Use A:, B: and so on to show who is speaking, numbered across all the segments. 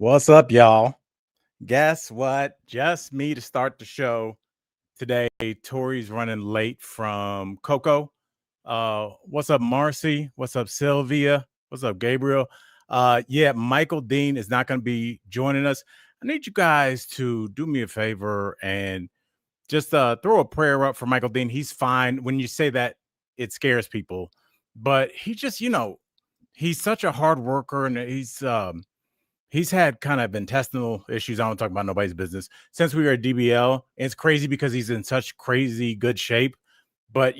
A: What's up, y'all? Guess what? Just me to start the show today. Tori's running late from Coco. What's up, Marcy? What's up, Sylvia? What's up, Gabriel? Yeah, Michael Dean is not going to be joining us. I need you guys to do me a favor and just throw a prayer up for Michael Dean. He's fine. When you say that, it scares people, but he just, he's such a hard worker, and he's had kind of intestinal issues. I don't talk about nobody's business since we were at DBL. And it's crazy because he's in such crazy good shape. But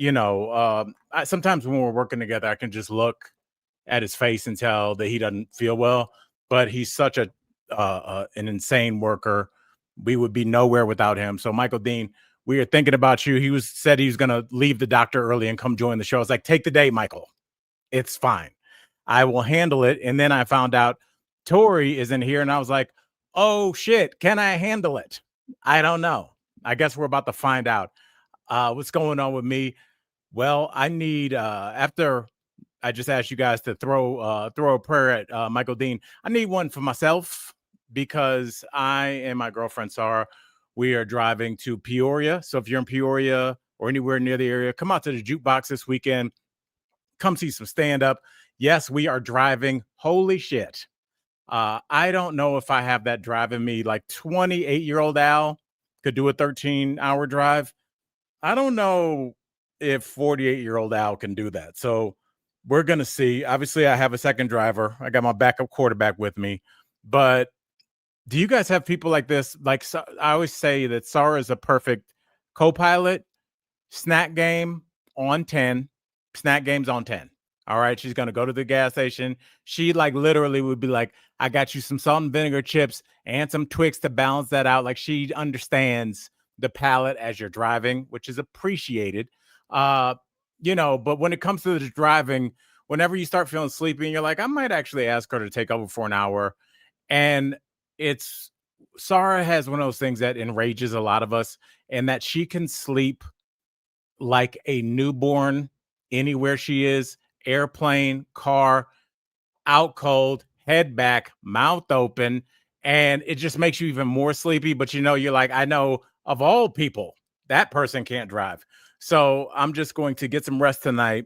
A: sometimes when we're working together, I can just look at his face and tell that he doesn't feel well. But he's such an insane worker. We would be nowhere without him. So Michael Dean, we are thinking about you. He said he was going to leave the doctor early and come join the show. I was like, take the day, Michael. It's fine. I will handle it. And then I found out Tori is in here, and I was like, oh shit, can I handle it? I don't know. I guess we're about to find out. What's going on with me? Well, I need after I just asked you guys to throw a prayer at Michael Dean, I need one for myself because I and my girlfriend Sarah, we are driving to Peoria. So if you're in Peoria or anywhere near the area, come out to the Jukebox this weekend. Come see some stand-up. Yes, we are driving. Holy shit. I don't know if I have that drive in me. Like 28-year-old Al could do a 13-hour drive. I don't know if 48-year-old Al can do that. So we're going to see. Obviously, I have a second driver. I got my backup quarterback with me. But do you guys have people like this? Like I always say that Sarah is a perfect co-pilot. Snack game on 10. Snack game's on 10. All right. She's going to go to the gas station. She like literally would be like, I got you some salt and vinegar chips and some Twix to balance that out. Like she understands the palate as you're driving, which is appreciated. But when it comes to the driving, whenever you start feeling sleepy and you're like, I might actually ask her to take over for an hour. And Sarah has one of those things that enrages a lot of us, and that she can sleep like a newborn anywhere she is, airplane, car, out cold, head back, mouth open, and it just makes you even more sleepy. But you're like, I know of all people, that person can't drive. So I'm just going to get some rest tonight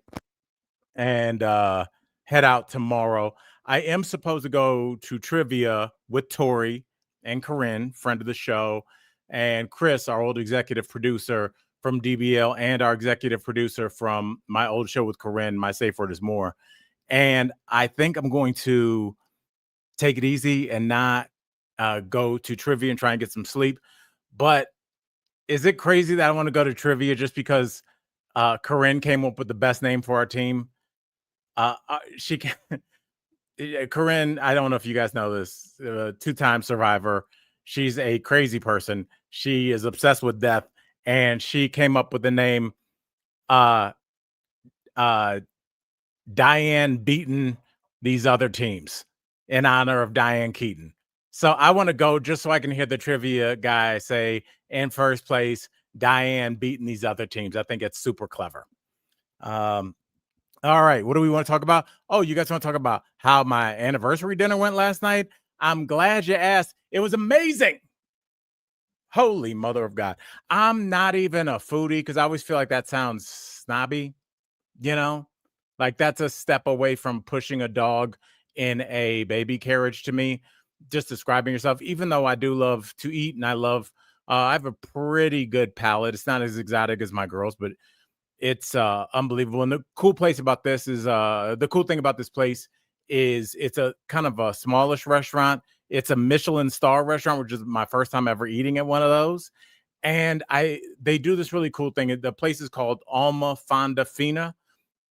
A: and head out tomorrow. I am supposed to go to trivia with Tori and Corinne, friend of the show, and Chris, our old executive producer from DBL, and our executive producer from my old show with Corinne, My Safe Word Is More. And I think I'm going to take it easy and not go to trivia and try and get some sleep. But is it crazy that I want to go to trivia just because Corinne came up with the best name for our team? She can. Corinne, I don't know if you guys know this, two-time survivor. She's a crazy person. She is obsessed with death, and she came up with the name Diane beating these other teams in honor of Diane Keaton. So I want to go just so I can hear the trivia guy say, in first place, Diane beating these other teams. I think it's super clever. All right. What do we want to talk about? Oh, you guys want to talk about how my anniversary dinner went last night? I'm glad you asked. It was amazing. Holy mother of God. I'm not even a foodie because I always feel like that sounds snobby, like that's a step away from pushing a dog in a baby carriage to me, just describing yourself, even though I do love to eat and I have a pretty good palate. It's not as exotic as my girls, but it's unbelievable. And the cool thing about this place is it's a kind of a smallish restaurant. It's a Michelin star restaurant, which is my first time ever eating at one of those. And they do this really cool thing. The place is called Alma Fonda Fina.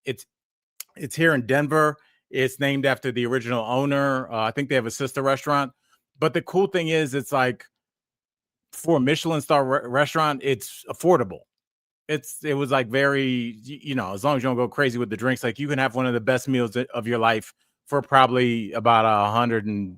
A: It's here in Denver. It's named after the original owner. I think they have a sister restaurant. But the cool thing is, it's like for a Michelin star restaurant, it's affordable. It was like very, as long as you don't go crazy with the drinks, like you can have one of the best meals of your life for probably about $130,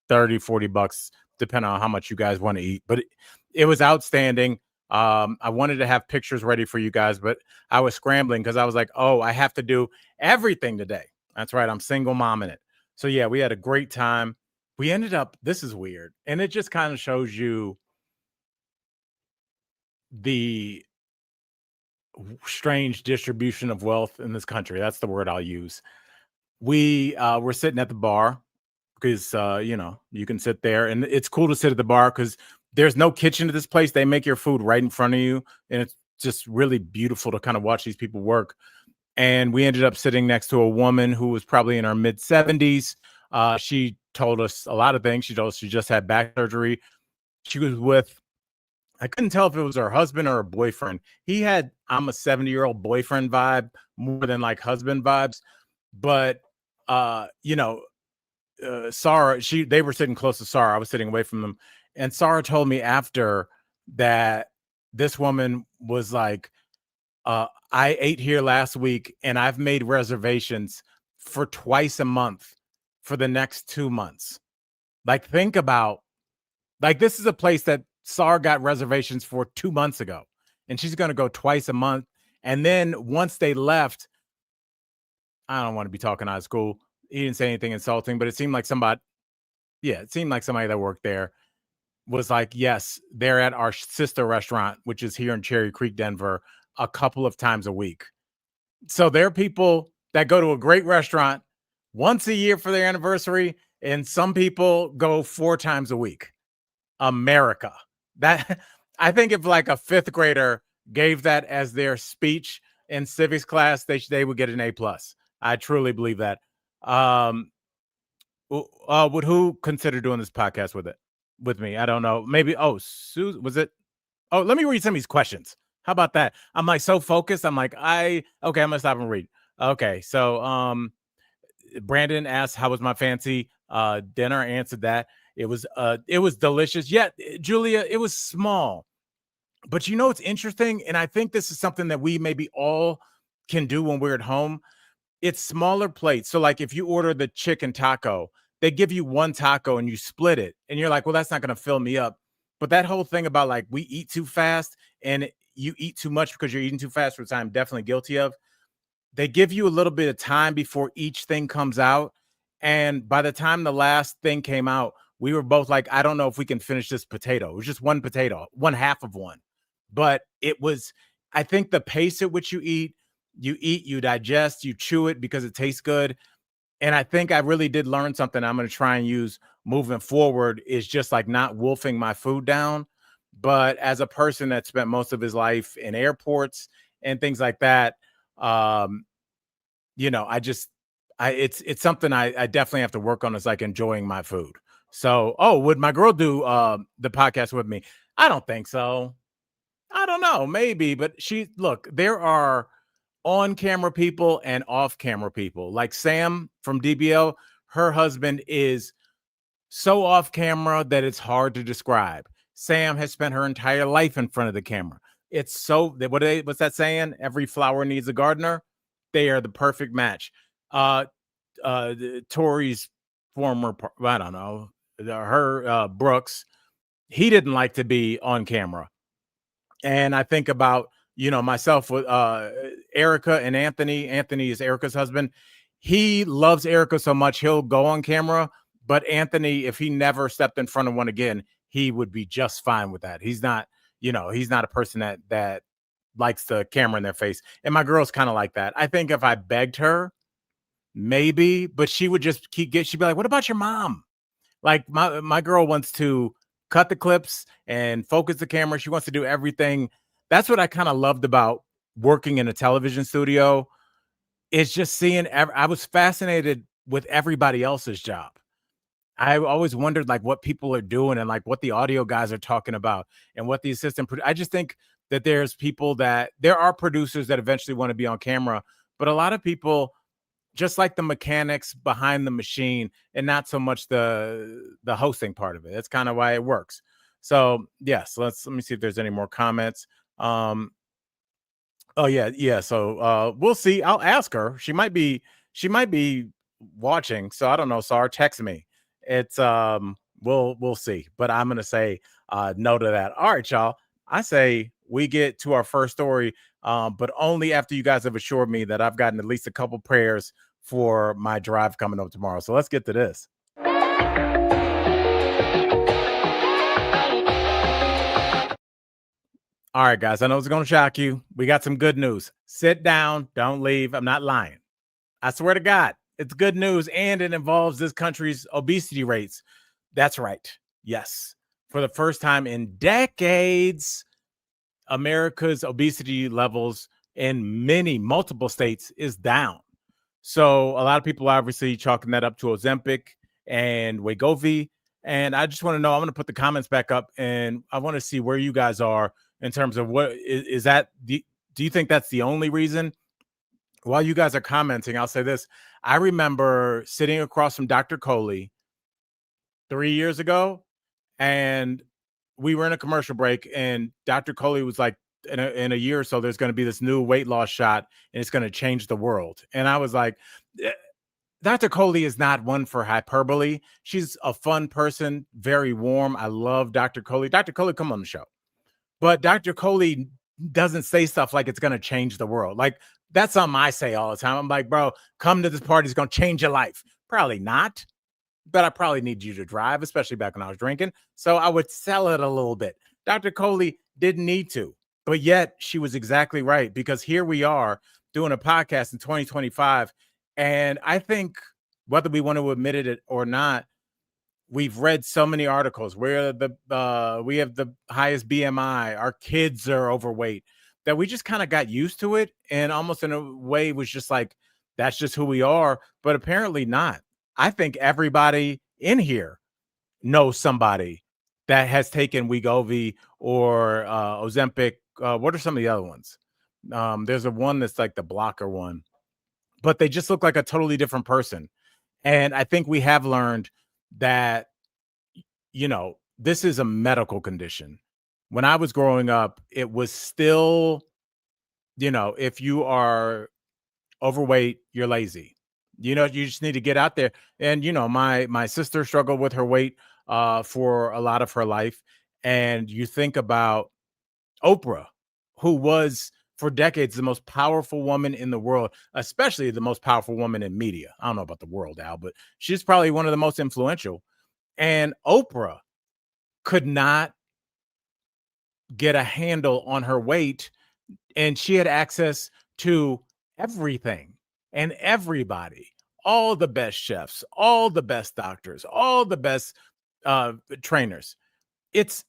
A: $40, depending on how much you guys want to eat. But it was outstanding. I wanted to have pictures ready for you guys, but I was scrambling because I was like, oh, I have to do everything today. That's right. I'm single mom in it. So yeah, we had a great time. we ended up, this is weird, and it just kind of shows you the strange distribution of wealth in this country. That's the word I'll use. We were sitting at the bar because you can sit there, and it's cool to sit at the bar because there's no kitchen to this place. They make your food right in front of you, and it's just really beautiful to kind of watch these people work. And we ended up sitting next to a woman who was probably in her mid 70s. She told us a lot of things. She told us she just had back surgery. She was with, I couldn't tell if it was her husband or her boyfriend. He had, I'm a 70-year-old boyfriend vibe more than like husband vibes. But Sarah, they were sitting close to Sarah. I was sitting away from them. And Sarah told me after that this woman was like, I ate here last week and I've made reservations for twice a month for the next 2 months. Like, think about, like, this is a place that Sarah got reservations for 2 months ago, and she's going to go twice a month. And then once they left, I don't want to be talking out of school. He didn't say anything insulting, but it seemed like somebody that worked there was like, yes, they're at our sister restaurant, which is here in Cherry Creek, Denver, a couple of times a week. So there are people that go to a great restaurant once a year for their anniversary, and some people go 4 times a week. America. That, I think if like a 5th grader gave that as their speech in civics class, they would get an A+. I truly believe that. Would who consider doing this podcast with me? I don't know. Maybe. Oh, was it? Oh, let me read some of these questions. How about that? I'm like so focused. I'm like, okay, I'm gonna stop and read. Okay, so Brandon asked, how was my fancy dinner? I answered that. It was delicious. Yeah, Julia, it was small. But you know it's interesting, and I think this is something that we maybe all can do when we're at home. It's smaller plates. So like if you order the chicken taco, they give you 1 taco and you split it. And you're like, well, that's not going to fill me up. But that whole thing about like we eat too fast and you eat too much because you're eating too fast, which I'm definitely guilty of. They give you a little bit of time before each thing comes out. And by the time the last thing came out, we were both like, I don't know if we can finish this potato. It was just 1 potato, 1/2 of one. But it was, I think the pace at which you eat, you digest, you chew it because it tastes good. And I think I really did learn something I'm going to try and use moving forward, is just like not wolfing my food down. But as a person that spent most of his life in airports and things like that, it's something I definitely have to work on, is like enjoying my food. So, would my girl do the podcast with me? I don't think so. I don't know, maybe, but there are on-camera people and off-camera people. Like Sam from DBL, her husband is so off-camera that it's hard to describe. Sam has spent her entire life in front of the camera. It's so, what's that saying? Every flower needs a gardener. They are the perfect match. Tori's former, I don't know, Brooks, he didn't like to be on camera. And I think about, myself with Erica and Anthony. Anthony is Erica's husband. He loves Erica so much, he'll go on camera. But Anthony, if he never stepped in front of one again, he would be just fine with that. He's not a person that likes the camera in their face. And my girl's kind of like that. I think if I begged her, maybe, but she would just she'd be like, what about your mom? Like my girl wants to cut the clips and focus the camera. She wants to do everything. That's what I kind of loved about working in a television studio. It's just seeing, I was fascinated with everybody else's job. I always wondered like what people are doing and like what the audio guys are talking about and what the I just think that there are producers that eventually want to be on camera, but a lot of people just like the mechanics behind the machine and not so much the hosting part of it. That's kind of why it works. So yes, let me see if there's any more comments. Oh yeah. So we'll see. I'll ask her. She might be watching. So I don't know. Sarah, text me. It's we'll see. But I'm gonna say no to that. All right, y'all. I say we get to our first story, but only after you guys have assured me that I've gotten at least a couple prayers for my drive coming up tomorrow. So let's get to this. All right, guys, I know it's going to shock you. We got some good news. Sit down. Don't leave. I'm not lying. I swear to God, it's good news, and it involves this country's obesity rates. That's right. Yes. For the first time in decades, America's obesity levels in multiple states is down. So a lot of people obviously chalking that up to Ozempic and Wegovy. And I just want to know, I'm going to put the comments back up, and I want to see where you guys are in terms of what is that. Do you think that's the only reason? While you guys are commenting, I'll say this. I remember sitting across from Dr. Coley 3 years ago, and we were in a commercial break, and Dr. Coley was like, in a year or so, there's going to be this new weight loss shot, and it's going to change the world. And I was like, Dr. Coley is not one for hyperbole. She's a fun person, very warm. I love Dr. Coley. Dr. Coley, come on the show. But Dr. Coley doesn't say stuff like it's going to change the world. Like, that's something I say all the time. I'm like, bro, come to this party. It's going to change your life. Probably not. But I probably need you to drive, especially back when I was drinking. So I would sell it a little bit. Dr. Coley didn't need to, but yet she was exactly right, because here we are doing a podcast in 2025. And I think whether we want to admit it or not, we've read so many articles where we have the highest BMI, our kids are overweight, that we just kind of got used to it, and almost in a way was just like, that's just who we are. But apparently not. I think everybody in here knows somebody that has taken Wegovy or Ozempic. What are some of the other ones? There's a one that's like the blocker one, but they just look like a totally different person. And I think we have learned that, this is a medical condition. When I was growing up, it was still, if you are overweight, you're lazy. You just need to get out there. And my sister struggled with her weight for a lot of her life. And you think about Oprah, who was for decades the most powerful woman in the world, especially the most powerful woman in media. I don't know about the world, Al, but she's probably one of the most influential. And Oprah could not get a handle on her weight, and she had access to everything and everybody, all the best chefs, all the best doctors, all the best trainers. It's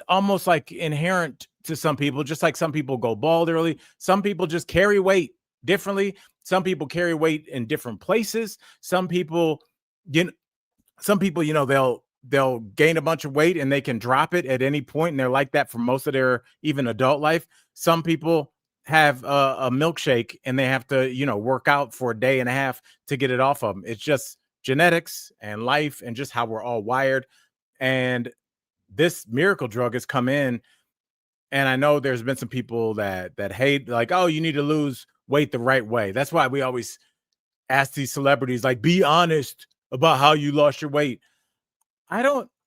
A: almost like inherent to some people, just like some people go bald early. Some people just carry weight differently. Some people carry weight in different places. Some people, they'll gain a bunch of weight and they can drop it at any point, and they're like that for most of their even adult life. Some people have a milkshake and they have to, work out for a day and a half to get it off of them. It's just genetics and life and just how we're all wired. And this miracle drug has come in, and I know there's been some people that hate, like, oh, you need to lose weight the right way. That's why we always ask these celebrities, like, be honest about how you lost your weight.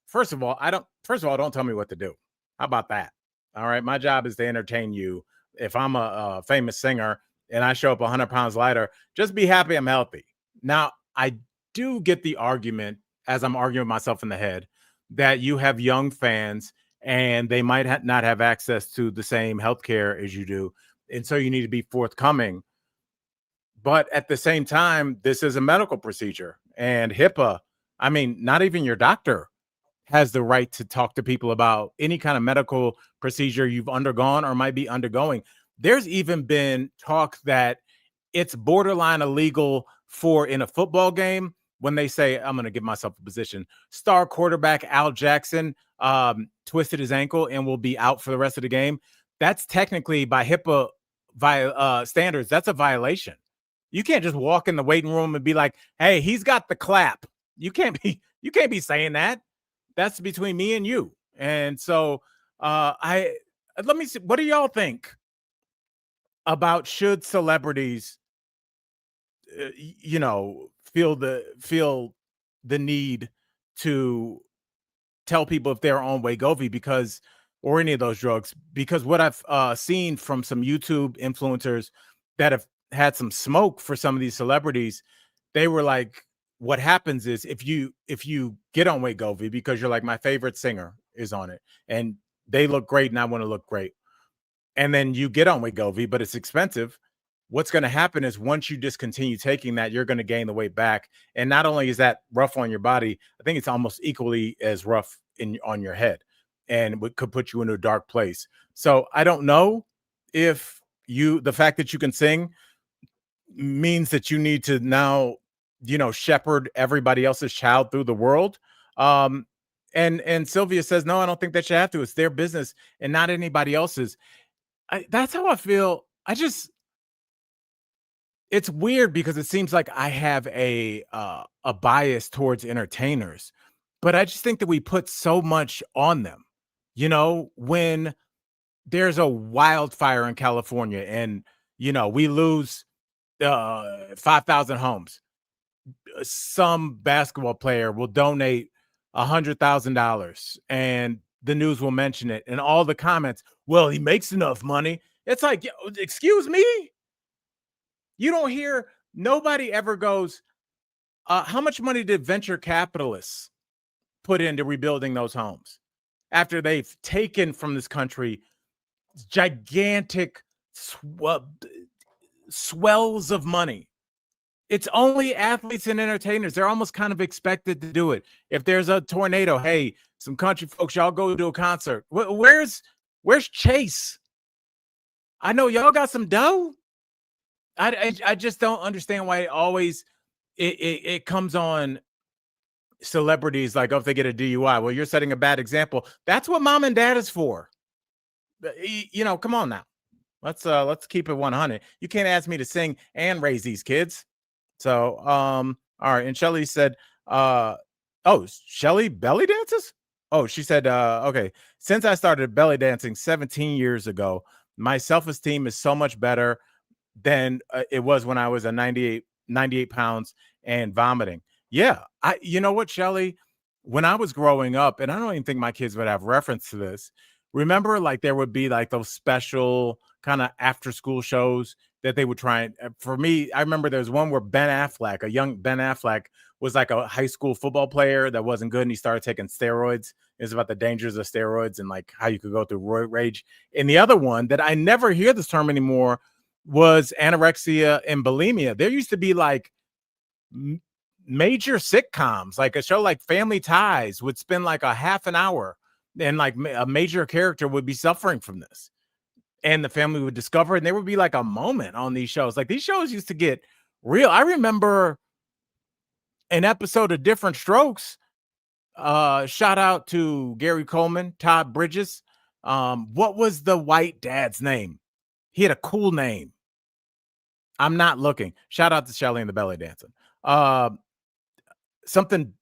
A: First of all, don't tell me what to do. How about that? All right. My job is to entertain you. If I'm a famous singer and I show up 100 pounds lighter, just be happy I'm healthy. Now, I do get the argument, as I'm arguing myself in the head, that you have young fans and they might not have access to the same healthcare as you do. And so you need to be forthcoming. But at the same time, this is a medical procedure, and HIPAA, I mean, not even your doctor has the right to talk to people about any kind of medical procedure you've undergone or might be undergoing. There's even been talk that it's borderline illegal for, in a football game, when they say, I'm going to give myself a position, star quarterback Al Jackson twisted his ankle and will be out for the rest of the game. That's technically, by HIPAA standards, that's a violation. You can't just walk in the waiting room and be like, hey, he's got the clap. You can't be saying that. That's between me and you. And so let me see, what do y'all think about, should celebrities feel the need to tell people if they're on Wegovy or any of those drugs? Because what I've seen from some YouTube influencers that have had some smoke for some of these celebrities, they were like, what happens is, if you get on Wegovy because you're like, my favorite singer is on it, and they look great and I want to look great. And then you get on Wegovy, but it's expensive. What's going to happen is once you discontinue taking that, you're going to gain the weight back. And not only is that rough on your body, I think it's almost equally as rough on your head, and it could put you into a dark place. So I don't know if the fact that you can sing means that you need to now, shepherd everybody else's child through the world. Um, and Sylvia says, no, I don't think they should have to. It's their business and not anybody else's. That's how I feel. It's weird because it seems like I have a bias towards entertainers, but I just think that we put so much on them. When there's a wildfire in California and we lose 5,000 homes, some basketball player will donate $100,000 and the news will mention it, and all the comments, well, he makes enough money. It's like, excuse me. You don't hear, nobody ever goes, how much money did venture capitalists put into rebuilding those homes after they've taken from this country gigantic swells of money? It's only athletes and entertainers. They're almost kind of expected to do it. If there's a tornado, hey, some country folks, y'all go to a concert. Where's Chase? I know y'all got some dough. I just don't understand why it comes on celebrities like, oh, if they get a DUI, well, you're setting a bad example. That's what mom and dad is for. Come on now. Let's keep it 100. You can't ask me to sing and raise these kids. So, all right. And Shelly said, oh, Shelly belly dances? Oh, she said, okay, since I started belly dancing 17 years ago, my self-esteem is so much better than it was when I was a 98 pounds and vomiting. Yeah. You know what, Shelly, when I was growing up, and I don't even think my kids would have reference to this. Remember, like there would be like those special kind of after school shows that they would try. And for me, I remember there was one where a young Ben Affleck was like a high school football player that wasn't good. And he started taking steroids. It was about the dangers of steroids and like how you could go through roid rage. And the other one that I never hear this term anymore was anorexia and bulimia. There used to be like major sitcoms, like a show like Family Ties would spend like a half an hour and like a major character would be suffering from this. And the family would discover, and there would be like a moment on these shows. Like these shows used to get real. I remember an episode of Different Strokes. Shout out to Gary Coleman, Todd Bridges. What was the white dad's name? He had a cool name. I'm not looking. Shout out to Shelly and the belly dancing. Something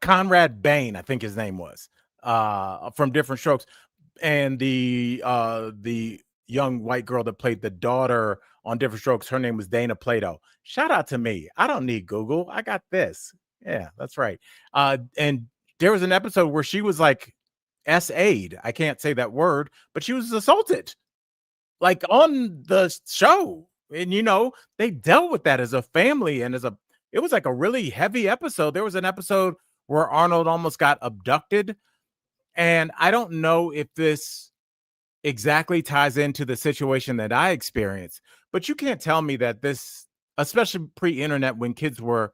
A: Conrad Bain, I think his name was, from Different Strokes. And the young white girl that played the daughter on Different Strokes, her name was Dana Plato. Shout out to me. I don't need Google. I got this. Yeah, that's right. And there was an episode where she was like SA'd. I can't say that word, but she was assaulted like on the show. And, they dealt with that as a family and it was like a really heavy episode. There was an episode where Arnold almost got abducted. And I don't know if this exactly ties into the situation that I experienced, but you can't tell me that this, especially pre-internet when kids were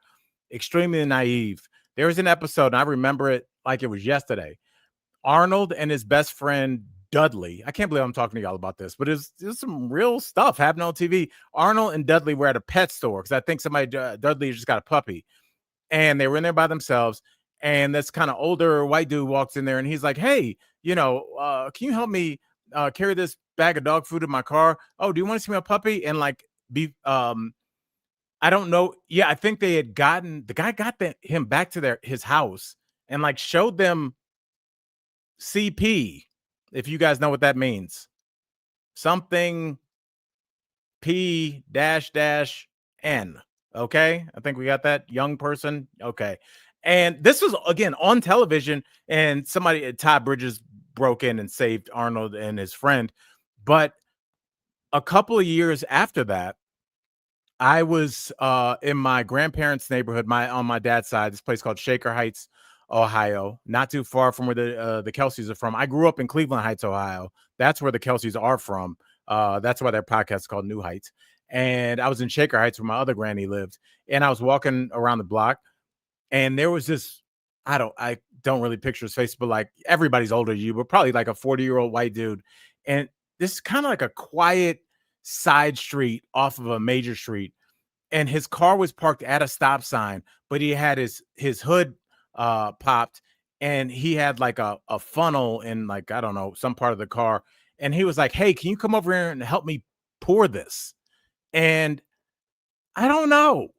A: extremely naive. There was an episode, and I remember it like it was yesterday. Arnold and his best friend, Dudley. I can't believe I'm talking to y'all about this, but it's some real stuff happening on TV. Arnold and Dudley were at a pet store because I think Dudley just got a puppy, and they were in there by themselves. And this kind of older white dude walks in there and he's like, hey, can you help me carry this bag of dog food in my car? Oh, do you want to see my puppy? And like, I don't know. Yeah, I think the guy got him back to his house and like showed them CP, if you guys know what that means. Something P dash N. Okay. I think we got that. Young person. Okay. And this was, again, on television, and Todd Bridges broke in and saved Arnold and his friend. But a couple of years after that, I was in my grandparents' neighborhood, on my dad's side, this place called Shaker Heights. Ohio, not too far from where the Kelseys are from. I grew up in Cleveland Heights, Ohio. That's where the Kelseys are from. That's why their podcast is called New Heights. And I was in Shaker Heights where my other granny lived. And I was walking around the block, and there was this, I don't really picture his face, but like everybody's older than you, but probably like a 40-year-old white dude. And this is kind of like a quiet side street off of a major street. And his car was parked at a stop sign, but he had his hood popped, and he had like a funnel in, like, I don't know, some part of the car. And he was like, "Hey, can you come over here and help me pour this?" And I don't know.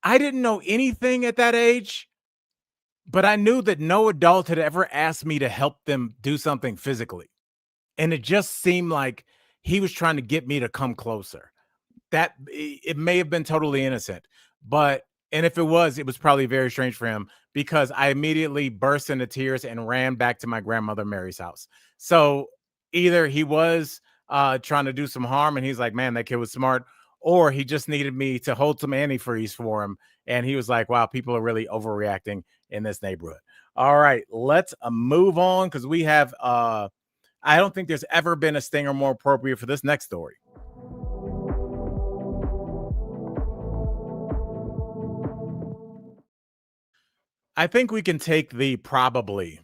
A: I didn't know anything at that age, but I knew that no adult had ever asked me to help them do something physically. And it just seemed like he was trying to get me to come closer. That it may have been totally innocent, but and if it was probably very strange for him, because I immediately burst into tears and ran back to my grandmother Mary's house. So either he was trying to do some harm and he's like, "Man, that kid was smart," or he just needed me to hold some antifreeze for him, and he was like, "Wow, people are really overreacting in this neighborhood." All right, let's move on, because we have I don't think there's ever been a stinger more appropriate for this next story. I think we can take the probably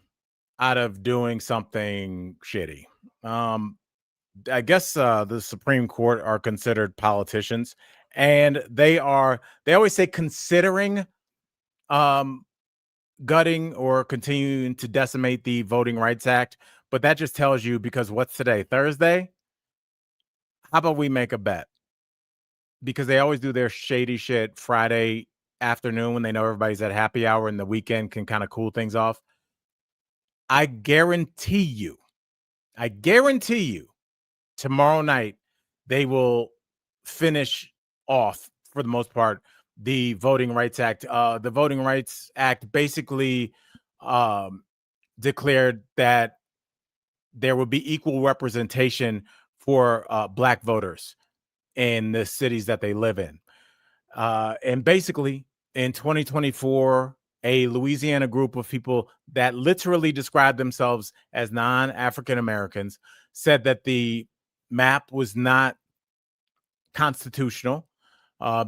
A: out of doing something shitty. I guess the Supreme Court are considered politicians, and they always say considering um, gutting or continuing to decimate the Voting Rights Act. But that just tells you, because what's today? Thursday? How about we make a bet? Because they always do their shady shit Friday afternoon when they know everybody's at happy hour and the weekend can kind of cool things off. I guarantee you, tomorrow night they will finish off, for the most part, the Voting Rights Act. The Voting Rights Act basically declared that there would be equal representation for Black voters in the cities that they live in. And basically, in 2024, a Louisiana group of people that literally described themselves as non-African Americans said that the map was not constitutional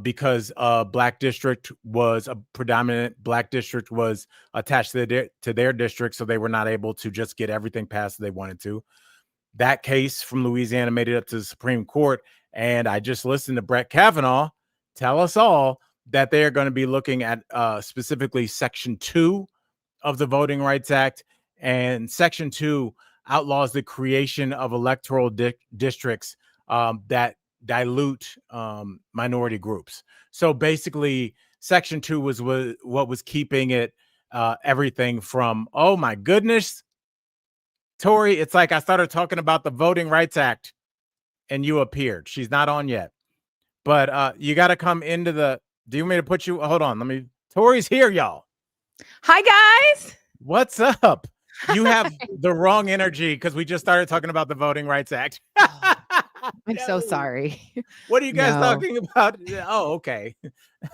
A: because a black district was a predominant black district was attached to their district, so they were not able to just get everything passed they wanted to. That case from Louisiana made it up to the Supreme Court, and I just listened to Brett Kavanaugh tell us all that they are going to be looking at specifically Section 2 of the Voting Rights Act, and Section 2 outlaws the creation of electoral districts that dilute minority groups. So basically, Section 2 was what was keeping it everything from, oh my goodness, Tori, it's like I started talking about the Voting Rights Act and you appeared. She's not on yet. But you got to come into the, do you want me to put you, hold on, Tori's here, y'all.
B: Hi, guys.
A: What's up? You have the wrong energy because we just started talking about the Voting Rights Act.
B: I'm so sorry.
A: What are you guys talking about? Oh, okay.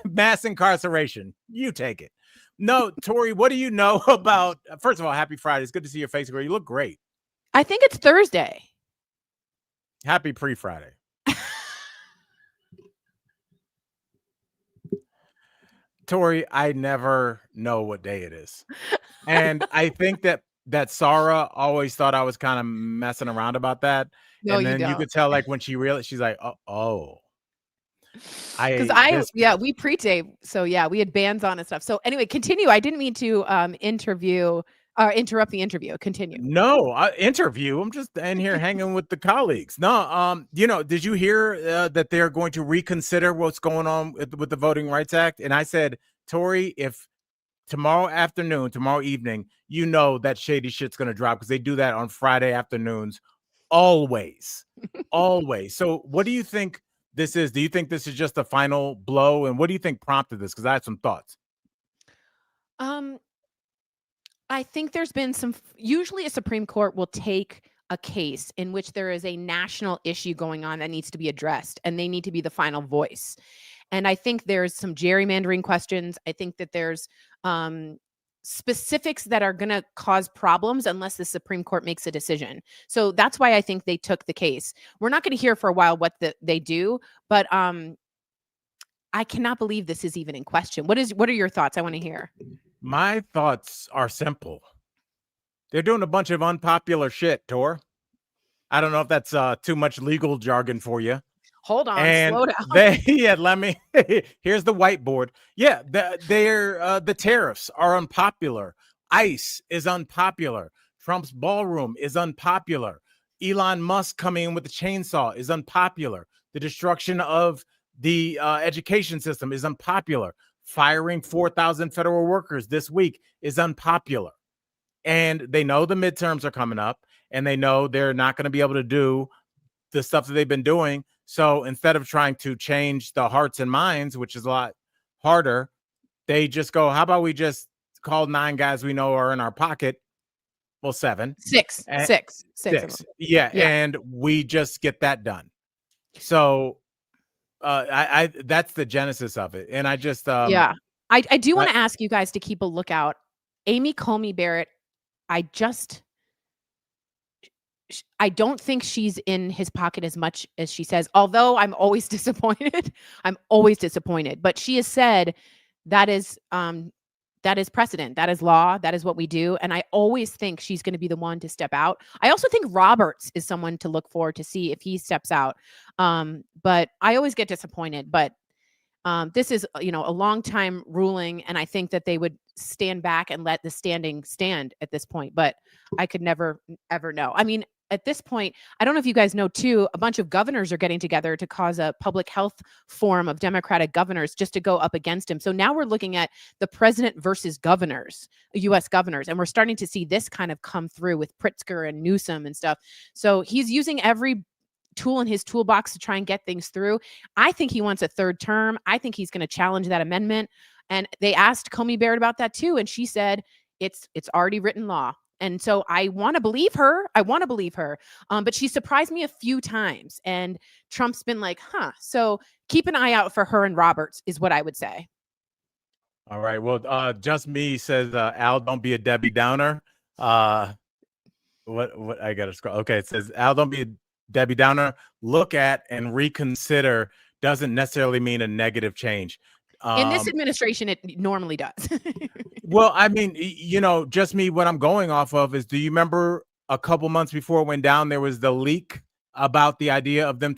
A: Mass incarceration. You take it. No, Tori, what do you know about, first of all, happy Friday. It's good to see your face, girl. You look great.
B: I think it's Thursday.
A: Happy pre-Friday. Tori, I never know what day it is. And I think that Sarah always thought I was kind of messing around about that.
B: No,
A: and then
B: you
A: you could tell, like, when she realized, she's like, oh.
B: Because we pre-tape, so yeah, we had bands on and stuff. So anyway, continue. I didn't mean to interrupt the interview. Continue.
A: No, interview. I'm just in here hanging with the colleagues. No, did you hear that they're going to reconsider what's going on with the Voting Rights Act? And I said, Tori, if tomorrow evening, that shady shit's going to drop, because they do that on Friday afternoons, always. So what do you think this is? Do you think this is just a final blow? And what do you think prompted this? Because I had some thoughts.
B: I think there's been usually a Supreme Court will take a case in which there is a national issue going on that needs to be addressed, and they need to be the final voice. And I think there's some gerrymandering questions. I think that there's specifics that are going to cause problems unless the Supreme Court makes a decision. So that's why I think they took the case. We're not going to hear for a while what they do, but I cannot believe this is even in question. What are your thoughts? I want to hear.
A: My thoughts are simple. They're doing a bunch of unpopular shit, Tor. I don't know if that's too much legal jargon for you.
B: Hold on,
A: And
B: slow down.
A: let me. Here's the whiteboard. Yeah, the tariffs are unpopular. ICE is unpopular. Trump's ballroom is unpopular. Elon Musk coming in with the chainsaw is unpopular. The destruction of the education system is unpopular. Firing 4,000 federal workers this week is unpopular. And they know the midterms are coming up, and they know they're not going to be able to do the stuff that they've been doing. So instead of trying to change the hearts and minds, which is a lot harder, they just go, how about we just call 9 guys we know are in our pocket? Well, 7.
B: Six.
A: Yeah. And we just get that done. So I that's the genesis of it. And I just
B: I do want to ask you guys to keep a lookout. Amy Coney Barrett, I don't think she's in his pocket as much as she says, although I'm always disappointed. But she has said that is precedent. That is law. That is what we do. And I always think she's going to be the one to step out. I also think Roberts is someone to look for to see if he steps out. But I always get disappointed. But this is, a long time ruling. And I think that they would stand back and let the standing stand at this point. But I could never, ever know. I mean, at this point, I don't know if you guys know too, a bunch of governors are getting together to cause a public health forum of Democratic governors just to go up against him. So now we're looking at the president versus governors, U.S. governors, and we're starting to see this kind of come through with Pritzker and Newsom and stuff. So he's using every tool in his toolbox to try and get things through. I think he wants a 3rd term. I think he's going to challenge that amendment. And they asked Coney Barrett about that too, and she said it's already written law. And so I want to believe her. But she surprised me a few times. And Trump's been like, So keep an eye out for her and Roberts is what I would say.
A: All right. Well, Just Me says, Al, don't be a Debbie Downer. What I got to scroll. Okay. It says, Al, don't be a Debbie Downer. Look at and reconsider doesn't necessarily mean a negative change.
B: In this administration, it normally does.
A: Well, I mean, Just Me, what I'm going off of is, do you remember a couple months before it went down, there was the leak about the idea of them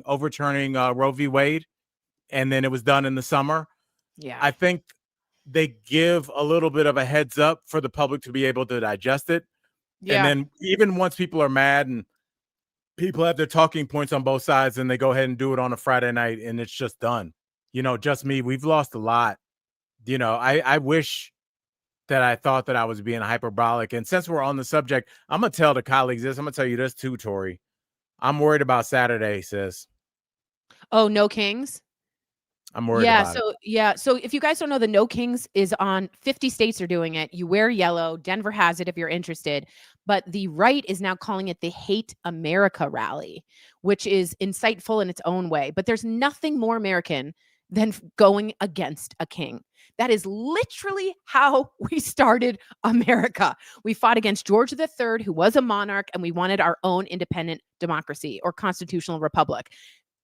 A: overturning Roe v. Wade, and then it was done in the summer?
B: Yeah.
A: I think they give a little bit of a heads up for the public to be able to digest it. Yeah. And then even once people are mad and people have their talking points on both sides, and they go ahead and do it on a Friday night, and it's just done. Just Me, we've lost a lot. I wish that I thought that I was being hyperbolic. And since we're on the subject, I'm going to tell the colleagues this. I'm going to tell you this too, Tori. I'm worried about Saturday, sis.
B: Oh, No Kings?
A: I'm worried about
B: it. So if you guys don't know, the No Kings is on 50 states are doing it. You wear yellow. Denver has it if you're interested. But the right is now calling it the Hate America Rally, which is insightful in its own way. But there's nothing more American than going against a king. That is literally how we started America. We fought against George III, who was a monarch, and we wanted our own independent democracy or constitutional republic.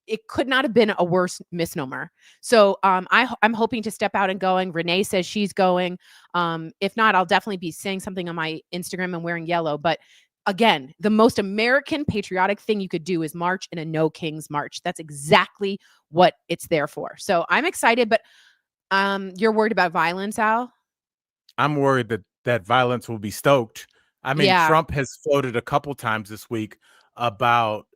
B: It could not have been a worse misnomer. So I'm hoping to step out and going. Renee says she's going. If not, I'll definitely be saying something on my Instagram and wearing yellow. But again, the most American patriotic thing you could do is march in a No Kings march. That's exactly what it's there for. So I'm excited, but you're worried about violence, Al?
A: I'm worried that violence will be stoked. I mean, Trump has floated a couple times this week about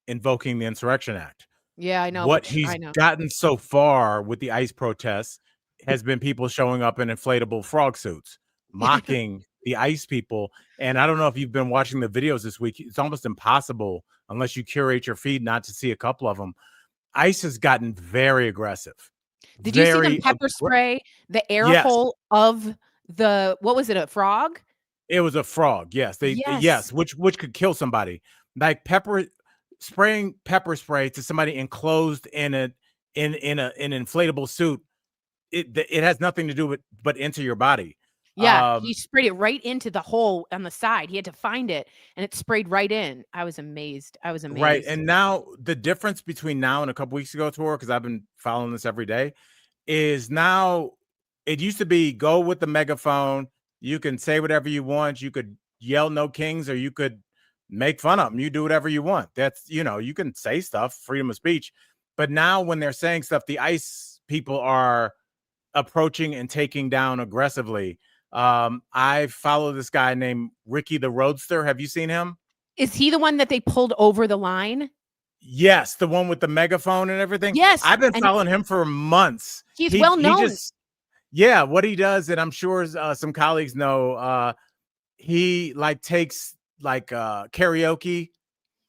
A: invoking the Insurrection Act.
B: Yeah, I know.
A: What he's gotten so far with the ICE protests has been people showing up in inflatable frog suits, mocking the ICE people. And I don't know if you've been watching the videos this week. It's almost impossible, unless you curate your feed, not to see a couple of them. ICE has gotten very aggressive.
B: Did you see them pepper spray the air hole of what was it, a frog?
A: It was a frog. Yes. Which could kill somebody. Like spraying pepper spray to somebody enclosed in an inflatable suit. It has nothing to do with but enter your body.
B: Yeah, he sprayed it right into the hole on the side. He had to find it, and it sprayed right in. I was amazed. I was
A: Right.
B: amazed.
A: And now the difference between now and a couple weeks ago, Tor, because I've been following this every day, is now it used to be go with the megaphone. You can say whatever you want. You could yell no kings, or you could make fun of them. You do whatever you want. That's, you can say stuff, freedom of speech. But now when they're saying stuff, the ICE people are approaching and taking down aggressively. I follow this guy named Ricky the Roadster. Have you seen him?
B: Is he the one that they pulled over the line?
A: Yes, the one with the megaphone and everything.
B: Yes,
A: I've been
B: and
A: following him for months.
B: he's
A: He
B: well
A: he
B: known.
A: just yeah, what he does, and I'm sure some colleagues know, he like takes like karaoke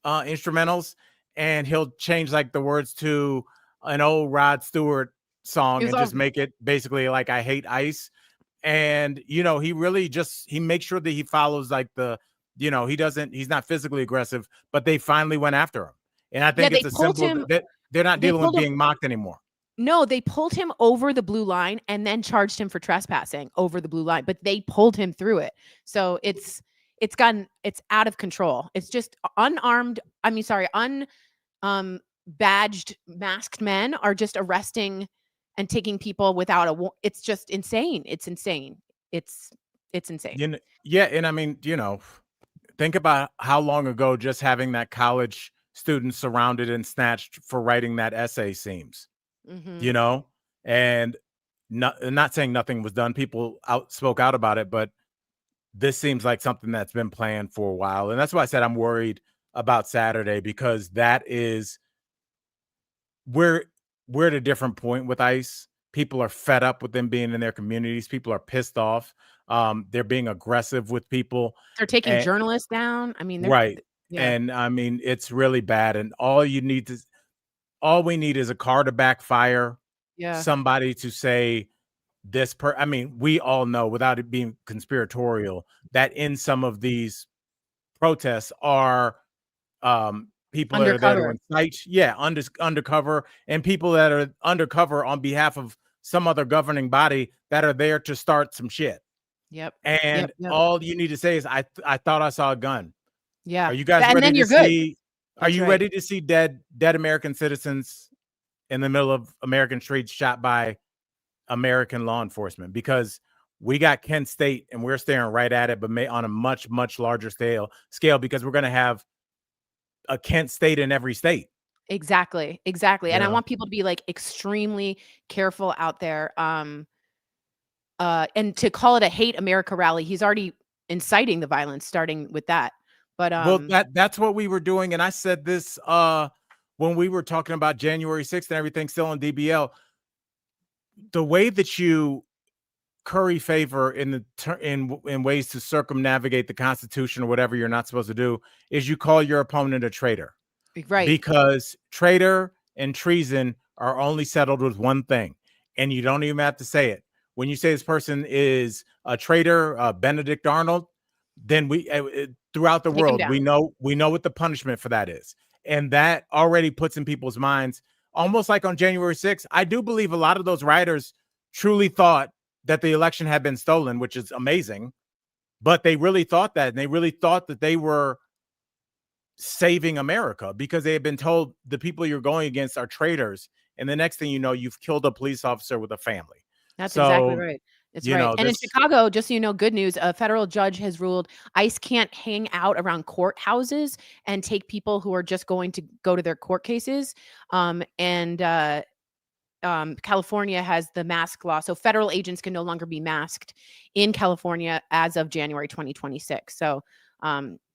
A: instrumentals, and he'll change like the words to an old Rod Stewart song and just make it basically like I hate ICE. And he really he makes sure that he follows like he's not physically aggressive, but they finally went after him. And I think
B: they
A: it's a
B: pulled
A: symbol
B: him.
A: that they're not
B: They
A: dealing with
B: pulled him.
A: being mocked anymore.
B: No, they pulled him over the blue line and then charged him for trespassing over the blue line, but they pulled him through it. So it's out of control. It's just badged masked men are just arresting and taking people without it's just insane. It's insane. It's insane.
A: Yeah, and I mean, think about how long ago just having that college student surrounded and snatched for writing that essay seems.
B: Mm-hmm.
A: And not saying nothing was done. People spoke out about it, but this seems like something that's been planned for a while. And that's why I said I'm worried about Saturday, because we're at a different point with ICE. People are fed up with them being in their communities. People are pissed off. They're being aggressive with people.
B: They're taking journalists down. I mean,
A: right.
B: Yeah.
A: And I mean, it's really bad. And all we need is a car to backfire.
B: Yeah.
A: Somebody to say I mean, we all know, without it being conspiratorial, that in some of these protests are people that are there to incite, undercover, and people that are undercover on behalf of some other governing body that are there to start some shit.
B: Yep.
A: And all you need to say is, I thought I saw a gun.
B: Yeah.
A: Are you guys ready to see? Are you ready to see dead American citizens in the middle of American streets shot by American law enforcement? Because we got Kent State and we're staring right at it, but on a much, much larger scale, because we're going to have a Kent State in every state.
B: Exactly. And I want people to be like extremely careful out there. And to call it a hate America rally, he's already inciting the violence, starting with that. But
A: well, that's what we were doing. And I said this when we were talking about January 6th and everything still on DBL. The way that you curry favor in ways to circumnavigate the Constitution or whatever you're not supposed to do is you call your opponent a traitor.
B: Right.
A: Because traitor and treason are only settled with one thing, and you don't even have to say it. When you say this person is a traitor, Benedict Arnold, then we throughout the world we know what the punishment for that is, and that already puts in people's minds, almost like on January 6th. I do believe a lot of those rioters truly thought that the election had been stolen, which is amazing, but they really thought that, and they really thought that they were saving America, because they had been told the people you're going against are traitors, and the next thing you know, you've killed a police officer with a family.
B: That's exactly right. It's right. And in Chicago, just so you know, good news, a federal judge has ruled ICE can't hang out around courthouses and take people who are just going to go to their court cases. California has the mask law, so federal agents can no longer be masked in California as of January 2026. So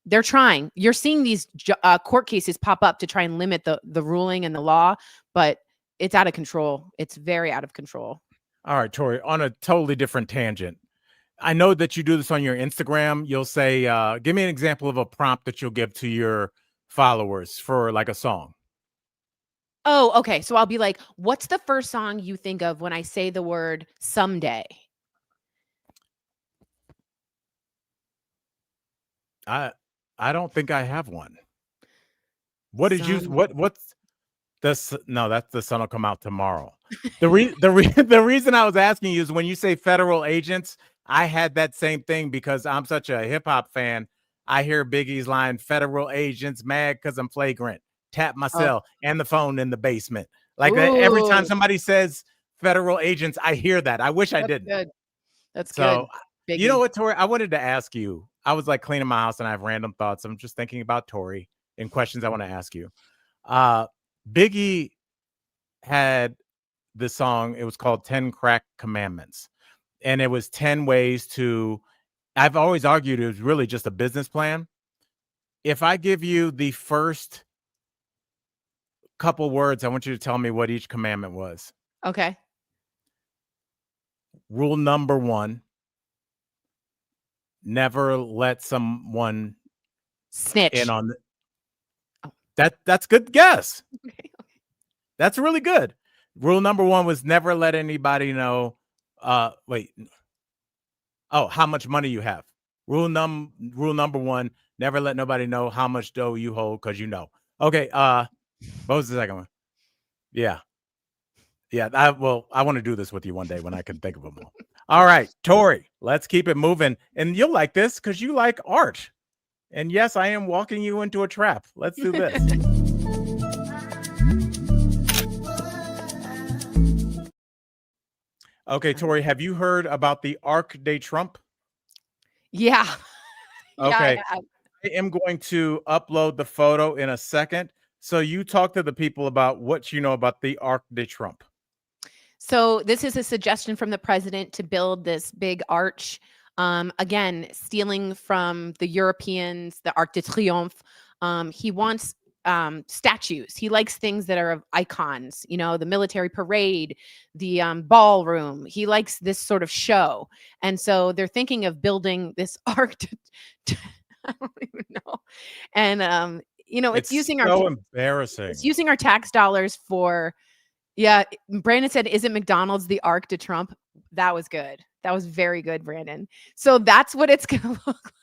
B: they're trying. You're seeing these court cases pop up to try and limit the ruling and the law, but it's out of control. It's very out of control.
A: All right, Tori, on a totally different tangent. I know that you do this on your Instagram. You'll say, give me an example of a prompt that you'll give to your followers for like a song.
B: Oh, okay. So I'll be like, what's the first song you think of when I say the word someday?
A: I don't think I have one. What did you, what's this? No, that's The Sun Will Come Out Tomorrow. The reason I was asking you is when you say federal agents, I had that same thing because I'm such a hip hop fan. I hear Biggie's line, "Federal agents mad because I'm flagrant. Tap my
B: Oh,
A: cell and the phone in the basement." Like every time
B: ooh,
A: somebody says federal agents, I hear that. I wish I
B: that's
A: didn't.
B: good. That's
A: So,
B: good.
A: you know
B: Biggie.
A: what, Tori? I wanted to ask you. I was like cleaning my house and I have random thoughts. I'm just thinking about Tori and questions I want to ask you. Uh, Biggie had this song. It was called 10 Crack Commandments. And it was 10 ways to, I've always argued it was really just a business plan. If I give you the first couple words, I want you to tell me what each commandment was.
B: Okay.
A: Rule number 1, never let someone in
B: Snitch.
A: on
B: Oh,
A: that's good guess.
B: okay.
A: That's really good. Rule number 1 was never let anybody know how much money you have. Rule number 1, never let nobody know how much dough you hold cuz you know. Okay, what was the second one? Yeah. Yeah, I want to do this with you one day when I can think of them all. All right, Tori, let's keep it moving. And you'll like this cuz you like art. And yes, I am walking you into a trap. Let's do this. Okay, Tori, have you heard about the Arc de Trump?
B: Yeah. Yeah, I
A: Okay.
B: have.
A: I am going to upload the photo in a second. So you talk to the people about what you know about the Arc de Trump.
B: So this is a suggestion from the president to build this big arch. Again, stealing from the Europeans, the Arc de Triomphe. He wants statues. He likes things that are of icons, the military parade, the ballroom. He likes this sort of show. And so they're thinking of building this arc I don't even know. And it's
A: It's
B: using
A: so
B: it's
A: embarrassing.
B: using our tax dollars for. Yeah, Brandon said, "Isn't McDonald's the Arc de Trump?" That was good. That was very good, Brandon. So that's what it's gonna look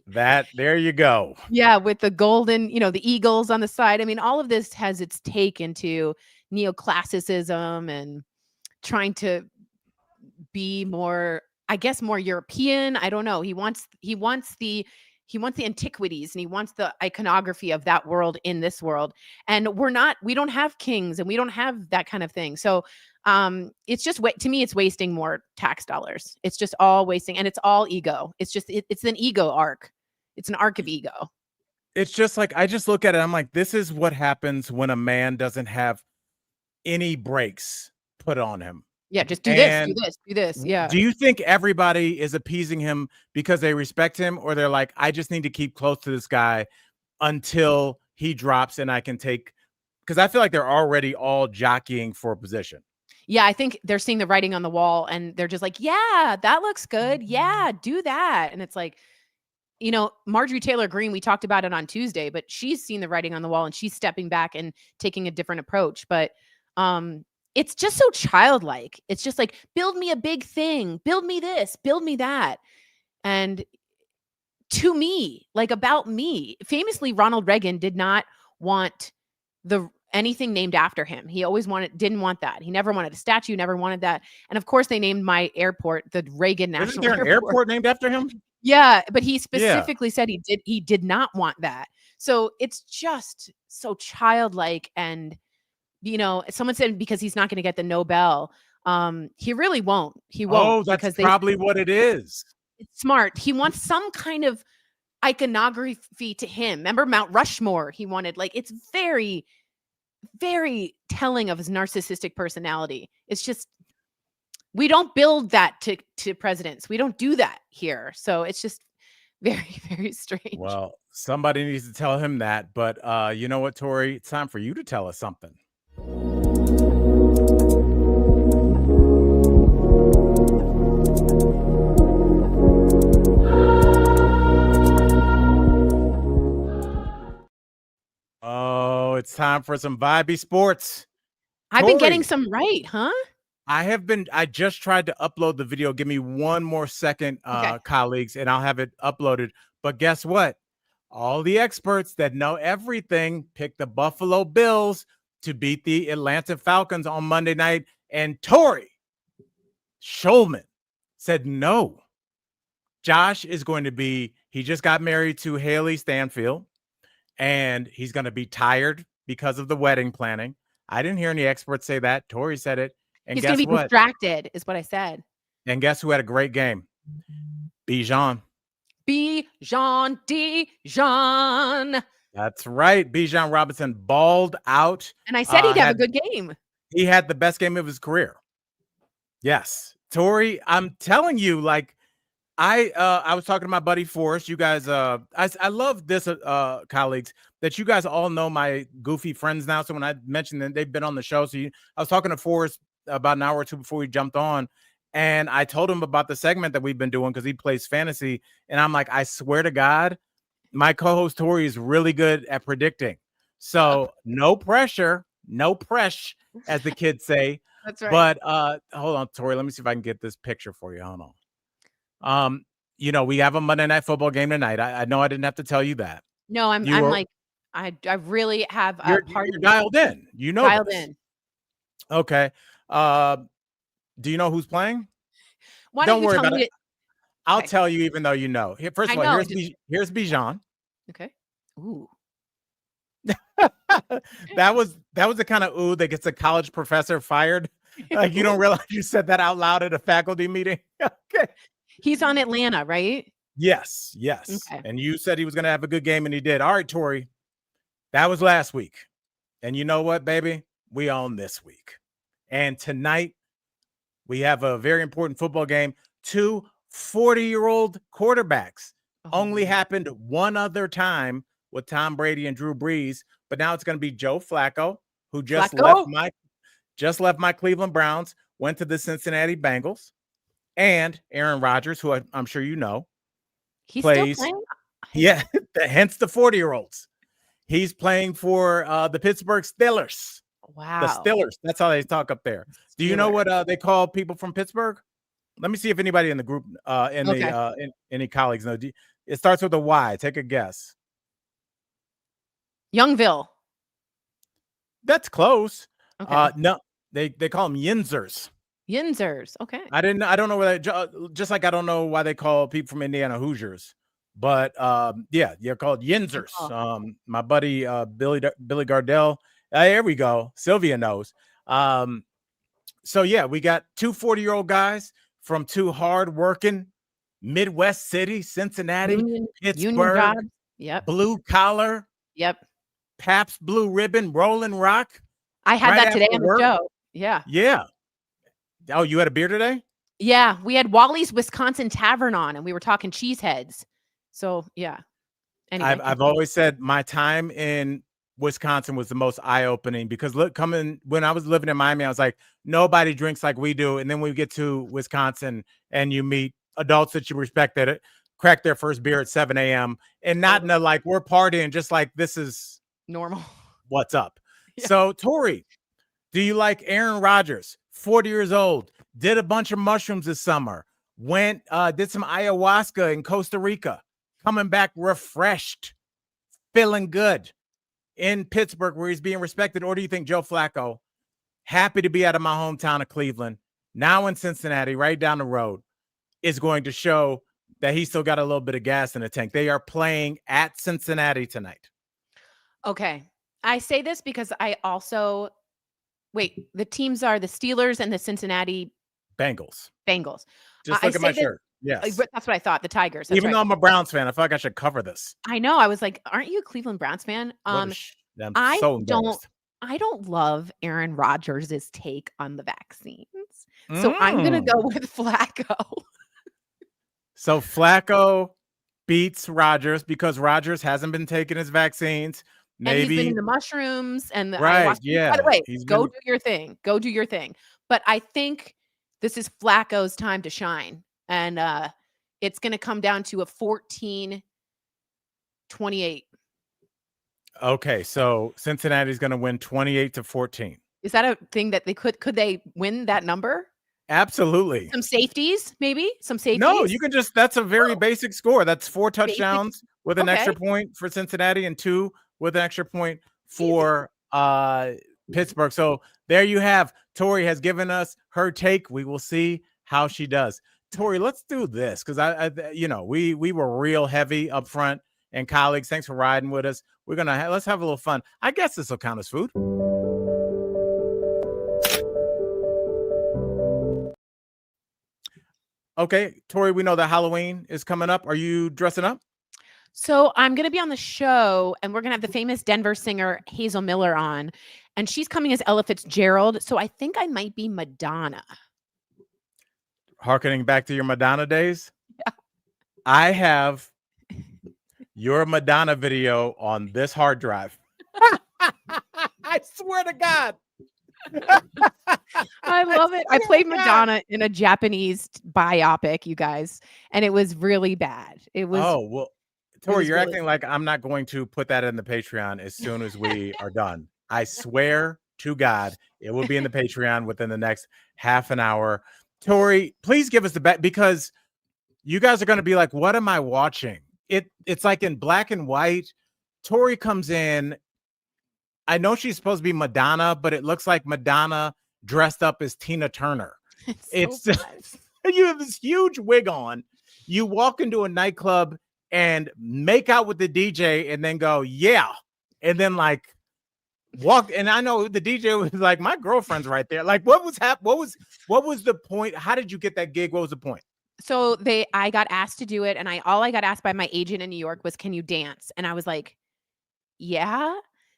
B: like.
A: There you go.
B: Yeah, with the golden, the eagles on the side. I mean, all of this has its take into neoclassicism and trying to be more, I guess, more European. I don't know. He wants the antiquities and he wants the iconography of that world in this world. And we don't have kings and we don't have that kind of thing. So it's just to me, it's wasting more tax dollars. It's just all wasting, and it's all ego. It's just it's an ego arc. It's an arc of ego.
A: It's just like I just look at it. I'm like, this is what happens when a man doesn't have any brakes put on him.
B: Yeah, just do this, do
A: And
B: this, do this. Yeah.
A: do you think everybody is appeasing him because they respect him, or they're like, I just need to keep close to this guy until he drops and I can take? Because I feel like they're already all jockeying for a position.
B: Yeah, I think they're seeing the writing on the wall and they're just like, yeah, that looks good. Yeah, do that. And it's like, Marjorie Taylor Greene, we talked about it on Tuesday, but she's seen the writing on the wall and she's stepping back and taking a different approach. But it's just so childlike. It's just like, build me a big thing, build me this, build me that. And to me, like about me, famously, Ronald Reagan did not want anything named after him. He always didn't want that. He never wanted a statue, never wanted that. And of course, they named my airport the Reagan
A: Isn't
B: National
A: there an airport named after him?
B: Yeah, but he
A: Yeah.
B: specifically said he did not want that. So it's just so childlike. And someone said because he's not going to get the Nobel, he really won't. He won't
A: Oh, that's
B: because
A: probably what it is.
B: it's smart. He wants some kind of iconography to him. Remember Mount Rushmore? He wanted, like, it's very, very telling of his narcissistic personality. It's just, we don't build that to presidents. We don't do that here. So it's just very, very strange.
A: Well, somebody needs to tell him that. But you know what, Tori? It's time for you to tell us something. Oh, it's time for some vibey sports.
B: I've been getting
A: Tori,
B: some right, huh?
A: I just tried to upload the video. Give me one more second,
B: Okay.
A: colleagues, and I'll have it uploaded. But guess what? All the experts that know everything picked the Buffalo Bills to beat the Atlanta Falcons on Monday night. And Tori Schulman said no. Josh is going to be, he just got married to Haley Stanfield, and he's going to be tired because of the wedding planning. I didn't hear any experts say that. Tori said it. And
B: He's going
A: guess
B: to be
A: what?
B: distracted, is what I said.
A: And guess who had a great game? Bijan.
B: Bijan Dijon.
A: That's right. Bijan Robinson balled out.
B: And I said he'd have a good game.
A: He had the best game of his career. Yes. Tori, I'm telling you, like, I was talking to my buddy Forrest. You guys, I love this, colleagues, that you guys all know my goofy friends now. So when I mentioned that they've been on the show, I was talking to Forrest about an hour or two before we jumped on, and I told him about the segment that we've been doing because he plays fantasy, and I'm like, I swear to God, my co-host Tori is really good at predicting. So no pressure, as the kids say.
B: That's right.
A: But hold on, Tori. Let me see if I can get this picture for you. Hold on. We have a Monday Night Football game tonight. I know I didn't have to tell you that.
B: No, I'm like, I really have a
A: you're dialed in. You know,
B: dialed in.
A: Okay. Do you know who's playing?
B: Why
A: don't
B: you
A: worry
B: tell
A: about
B: me
A: it. I'll tell you, even though you know. First of all, here's Bijan.
B: Okay. Ooh.
A: that was the kind of ooh that gets a college professor fired. Like, you don't realize you said that out loud at a faculty meeting. Okay.
B: He's on Atlanta, right?
A: Yes. Okay. And you said he was going to have a good game, and he did. All right, Tori. That was last week. And you know what, baby? We own this week. And tonight, we have a very important football game. 2 40-year-old quarterbacks. Only happened one other time with Tom Brady and Drew Brees, but now it's going to be Joe Flacco, who just left my Cleveland Browns, went to the Cincinnati Bengals, and Aaron Rodgers, who I'm sure you know,
B: plays. Still playing?
A: Yeah, hence the 40-year-olds. He's playing for the Pittsburgh Steelers.
B: Wow.
A: The Steelers. That's how they talk up there. Do you know what they call people from Pittsburgh? Let me see if anybody in the group, any colleagues know. It starts with a Y. Take a guess.
B: Youngville.
A: That's close.
B: Okay.
A: No, they call them Yinzers.
B: Yinzers. Okay.
A: I don't know where just like I don't know why they call people from Indiana Hoosiers, but yeah, they're called Yinzers. My buddy Billy Gardell. There we go. Sylvia knows. So yeah, we got 2 40-year-old guys from 2 hard-working Midwest cities, Cincinnati, Pittsburgh.
B: Union jobs. Yep.
A: Blue collar.
B: Yep.
A: Pabst Blue Ribbon, Rolling Rock.
B: I had that today on the show. Yeah.
A: Yeah. Oh, you had a beer today?
B: Yeah. We had Wally's Wisconsin Tavern on, and we were talking cheeseheads. So, yeah. Anyway.
A: I've always said my time in Wisconsin was the most eye-opening because when I was living in Miami, I was like, nobody drinks like we do. And then we get to Wisconsin and you meet adults that you respect that crack their first beer at 7 a.m. and not in a like, we're partying, just like this is
B: normal.
A: What's up? Yeah. So, Tori, do you like Aaron Rodgers? 40 years old, did a bunch of mushrooms this summer, did some ayahuasca in Costa Rica, coming back refreshed, feeling good in Pittsburgh where he's being respected? Or do you think Joe Flacco, happy to be out of my hometown of Cleveland, now in Cincinnati, right down the road, is going to show that he's still got a little bit of gas in the tank? They are playing at Cincinnati tonight.
B: Okay. I say this because I also the teams are the Steelers and the Cincinnati
A: Bengals.
B: Just
A: look at my shirt. Yes.
B: That's what I thought. The Tigers.
A: Even though I'm a Browns fan, I feel like I should cover this.
B: I know. I was like, aren't you a Cleveland Browns fan?
A: I'm so embarrassed.
B: I don't love Aaron Rodgers' take on the vaccines. So I'm going to go with Flacco.
A: So Flacco beats Rodgers because Rodgers hasn't been taking his vaccines. Maybe
B: and he's been in the mushrooms and the
A: ayahuasca. Yeah.
B: By the way, do your thing. Go do your thing. But I think this is Flacco's time to shine. And it's going to come down to a 14-28.
A: Okay, so Cincinnati's going to win 28-14.
B: Is that a thing that they could they win that number?
A: Absolutely.
B: Some safeties, maybe? Some safeties?
A: No, you can that's a very basic score. That's 4 touchdowns with an extra point for Cincinnati and 2 with an extra point for Pittsburgh. So there you have. Tori has given us her take. We will see how she does. Tori, let's do this because we were real heavy up front. And colleagues, thanks for riding with us. We're gonna let's have a little fun. I guess this will count as food. Okay, Tori, we know that Halloween is coming up. Are you dressing up?
B: So I'm going to be on the show, and we're going to have the famous Denver singer Hazel Miller on, and she's coming as Ella Fitzgerald. So I think I might be Madonna.
A: Harkening back to your Madonna days.
B: Yeah.
A: I have your Madonna video on this hard drive. I swear to God.
B: I love it. I played Madonna in a Japanese biopic, you guys, and it was really bad. It was.
A: Oh, well, Tori, you're
B: really
A: acting like I'm not going to put that in the Patreon as soon as we are done. I swear to God, it will be in the Patreon within the next half an hour. Tori, please give us the bet because you guys are going to be like, what am I watching? It's like in black and white. Tori comes in. I know she's supposed to be Madonna, but it looks like Madonna dressed up as Tina Turner. It's you have this huge wig on. You walk into a nightclub and make out with the DJ and then go, yeah. And then like walk. And I know the DJ was like, my girlfriend's right there. Like what was what was the point? How did you get that gig? What was the point?
B: So I got asked to do it. And all I got asked by my agent in New York was, can you dance? And I was like, yeah.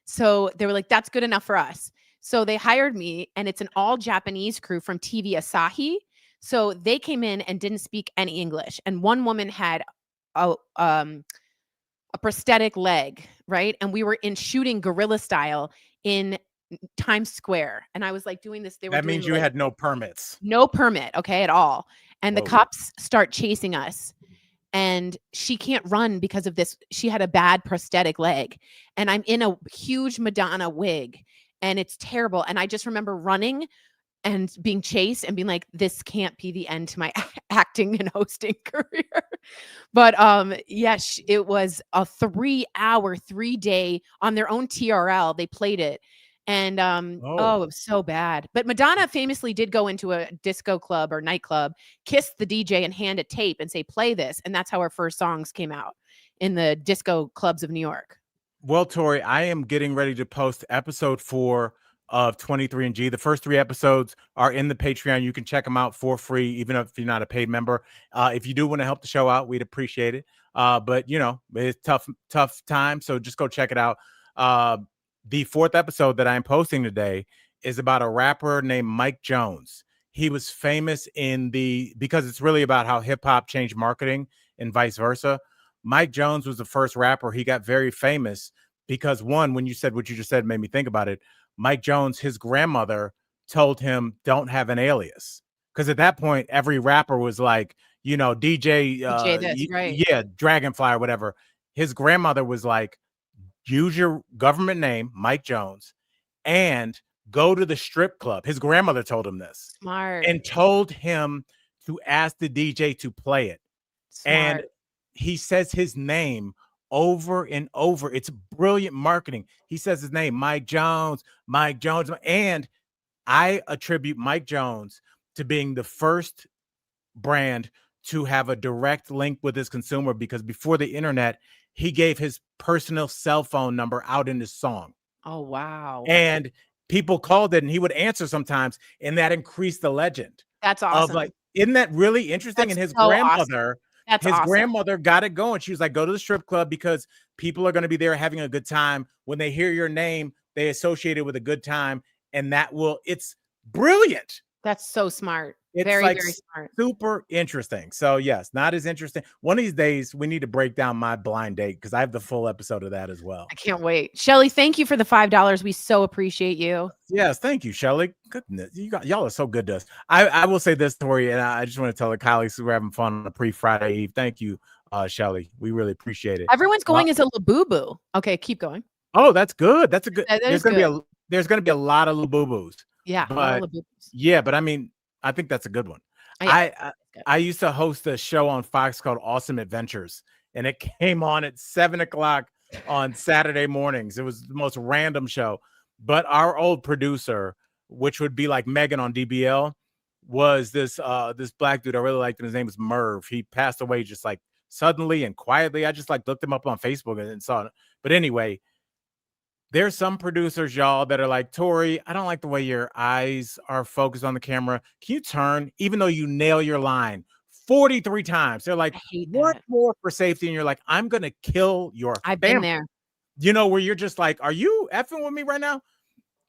B: So they were like, that's good enough for us. So they hired me, and it's an all Japanese crew from TV Asahi. So they came in and didn't speak any English. And one woman had a prosthetic leg, right? And we were shooting guerrilla style in Times Square. And I was like doing this.
A: That means you had no permits.
B: No permit, okay, at all. And the cops start chasing us. And she can't run because of this. She had a bad prosthetic leg. And I'm in a huge Madonna wig. And it's terrible. And I just remember running and being chased and being like, this can't be the end to my acting and hosting career. But yes, it was a 3-hour, 3-day on their own TRL. They played it. And it was so bad. But Madonna famously did go into a disco club or nightclub, kiss the DJ and hand a tape and say, play this. And that's how her first songs came out in the disco clubs of New York.
A: Well, Tori, I am getting ready to post episode 4 of 23andG. The first 3 episodes are in the Patreon. You can check them out for free, even if you're not a paid member. If you do want to help the show out, we'd appreciate it. But you know, it's tough time. So just go check it out. The 4th episode that I'm posting today is about a rapper named Mike Jones. He was famous because it's really about how hip hop changed marketing and vice versa. Mike Jones was the first rapper. He got very famous because when you said what you just said, made me think about it. Mike Jones, his grandmother told him, don't have an alias. Because at that point, every rapper was like, DJ this, right? Yeah, Dragonfly or whatever. His grandmother was like, use your government name, Mike Jones, and go to the strip club. His grandmother told him this.
B: Smart.
A: And told him to ask the DJ to play it. Smart. And he says his name over and over. It's brilliant marketing. He says his name, Mike Jones. And I attribute Mike Jones to being the first brand to have a direct link with his consumer, because before the internet, he gave his personal cell phone number out in his song.
B: Oh, wow.
A: And people called it and he would answer sometimes, and that increased the legend.
B: That's awesome.
A: Isn't that really interesting?
B: That's
A: and his
B: so
A: grandmother,
B: awesome.
A: Grandmother got it going. She was like, go to the strip club because people are going to be there having a good time. When they hear your name, they associate it with a good time. And it's brilliant.
B: That's so smart.
A: It's
B: very,
A: like
B: very smart.
A: Super interesting. So yes, not as interesting. One of these days, we need to break down my blind date because I have the full episode of that as well.
B: I can't wait. Shelly, thank you for the $5. We so appreciate you.
A: Yes, thank you, Shelly. Goodness, y'all are so good to us. I will say this, Tori, and I just want to tell the colleagues who are having fun on a pre-Friday Eve. Thank you, Shelly. We really appreciate it.
B: Everyone's going as a Labubu. Okay, keep going.
A: Oh, that's good. That's a good. There's gonna be a lot of Labubus.
B: Yeah,
A: but I mean, I think that's a good one. I used to host a show on Fox called Awesome Adventures, and it came on at 7:00 on Saturday mornings. It was the most random show, but our old producer, which would be like Megan on DBL, was this black dude I really liked, and his name was Merv. He passed away just like suddenly and quietly. I just like looked him up on Facebook and saw it. But anyway, there's some producers, y'all, that are like, Tori, I don't like the way your eyes are focused on the camera. Can you turn, even though you nail your line 43 times? They're like,
B: I hate
A: one
B: that.
A: more for safety. And you're like, I'm going to kill your
B: I've
A: family.
B: been there.
A: You know, where you're just like, are you effing with me right now?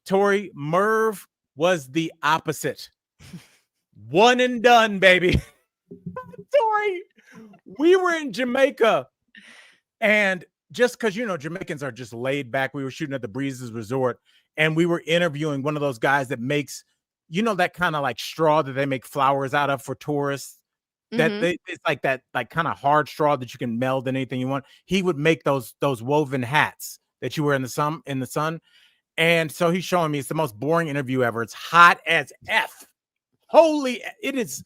A: Tori, Merv was the opposite. One and done, baby. Tori, we were in Jamaica, and just because, you know, Jamaicans are just laid back, we were shooting at the Breezes Resort, and we were interviewing one of those guys that makes, you know, that kind of like straw that they make flowers out of for tourists. That it's like that, like kind of hard straw that you can meld in anything you want. He would make those woven hats that you wear in the sun. And so he's showing me, it's the most boring interview ever. It's hot as F. It is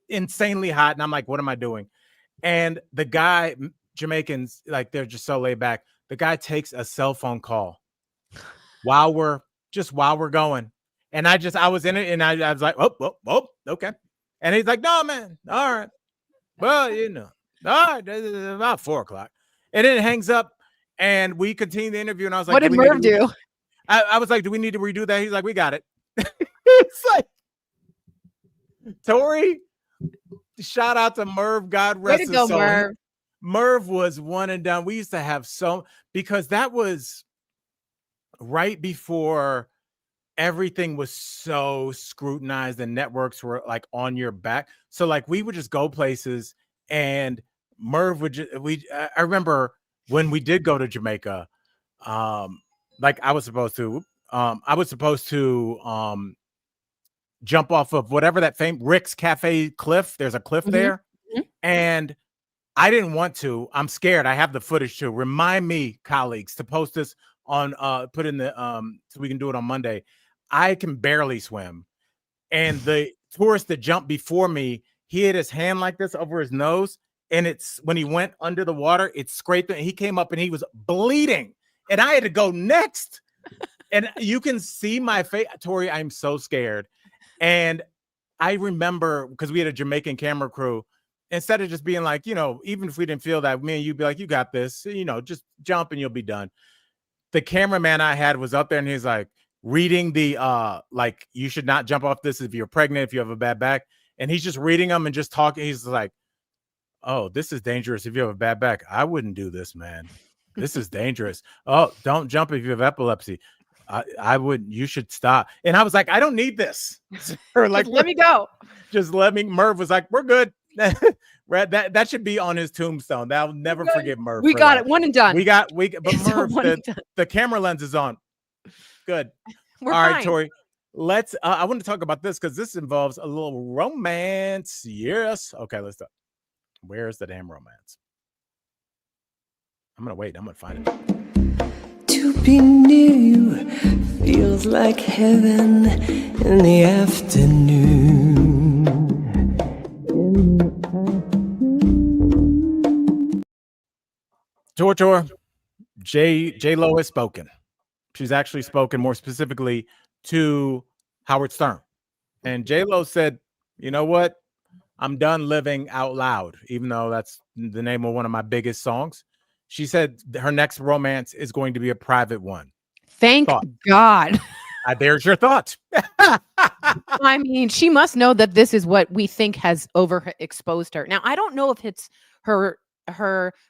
A: insanely hot. And I'm like, what am I doing? And the guy, Jamaicans, like, they're just so laid back. The guy takes a cell phone call while we're going. And I was in it, and I was like, oh, okay. And he's like, no, man. All right. Well, you know, all right, about 4:00. And then it hangs up, and we continue the interview. And I was like,
B: what did Merv do?
A: I was like, do we need to redo that? He's like, we got it. It's like, Tori, shout out to Merv. God rest his soul.
B: Merv.
A: Merv was one and done. We used to have because that was right before everything was so scrutinized and networks were like on your back. So like we would just go places, and Merv would I remember when we did go to Jamaica, like I was supposed to jump off of whatever that famous Rick's Cafe cliff. There's a cliff there. And I didn't want to. I'm scared. I have the footage too. Remind me, colleagues, to post this on put in the so we can do it on Monday. I can barely swim. And the tourist that jumped before me, he had his hand like this over his nose. And it's when he went under the water, it scraped it. And he came up and he was bleeding. And I had to go next. And you can see my face. Tori, I'm so scared. And I remember, because we had a Jamaican camera crew, instead of just being like, you know, even if we didn't feel that, me and you'd be like, you got this, you know, just jump and you'll be done. The cameraman I had was up there, and he's like reading the like, you should not jump off this if you're pregnant, if you have a bad back. And he's just reading them and just talking. He's like, oh, this is dangerous if you have a bad back. I wouldn't do this, man. This is dangerous. Oh, don't jump if you have epilepsy. I wouldn't. You should stop. And I was like, I don't need this. Or like,
B: just let me go.
A: Just let me. Merv was like, we're good. that should be on his tombstone. I'll never forget Merv.
B: We got it. One and done.
A: But Merv, the camera lens is on. Good.
B: We're
A: all
B: fine.
A: Right, Tori. Let's. I want to talk about this because this involves a little romance. Yes. Okay. Let's talk. Where's the damn romance? I'm gonna wait. I'm gonna find it.
C: To be near you feels like heaven in the afternoon.
A: Tor, J-Lo has spoken. She's actually spoken more specifically to Howard Stern. And J-Lo said, you know what? I'm done living out loud, even though that's the name of one of my biggest songs. She said her next romance is going to be a private one.
B: Thank God.
A: There's your thought.
B: I mean, she must know that this is what we think has overexposed her. Now, I don't know if it's her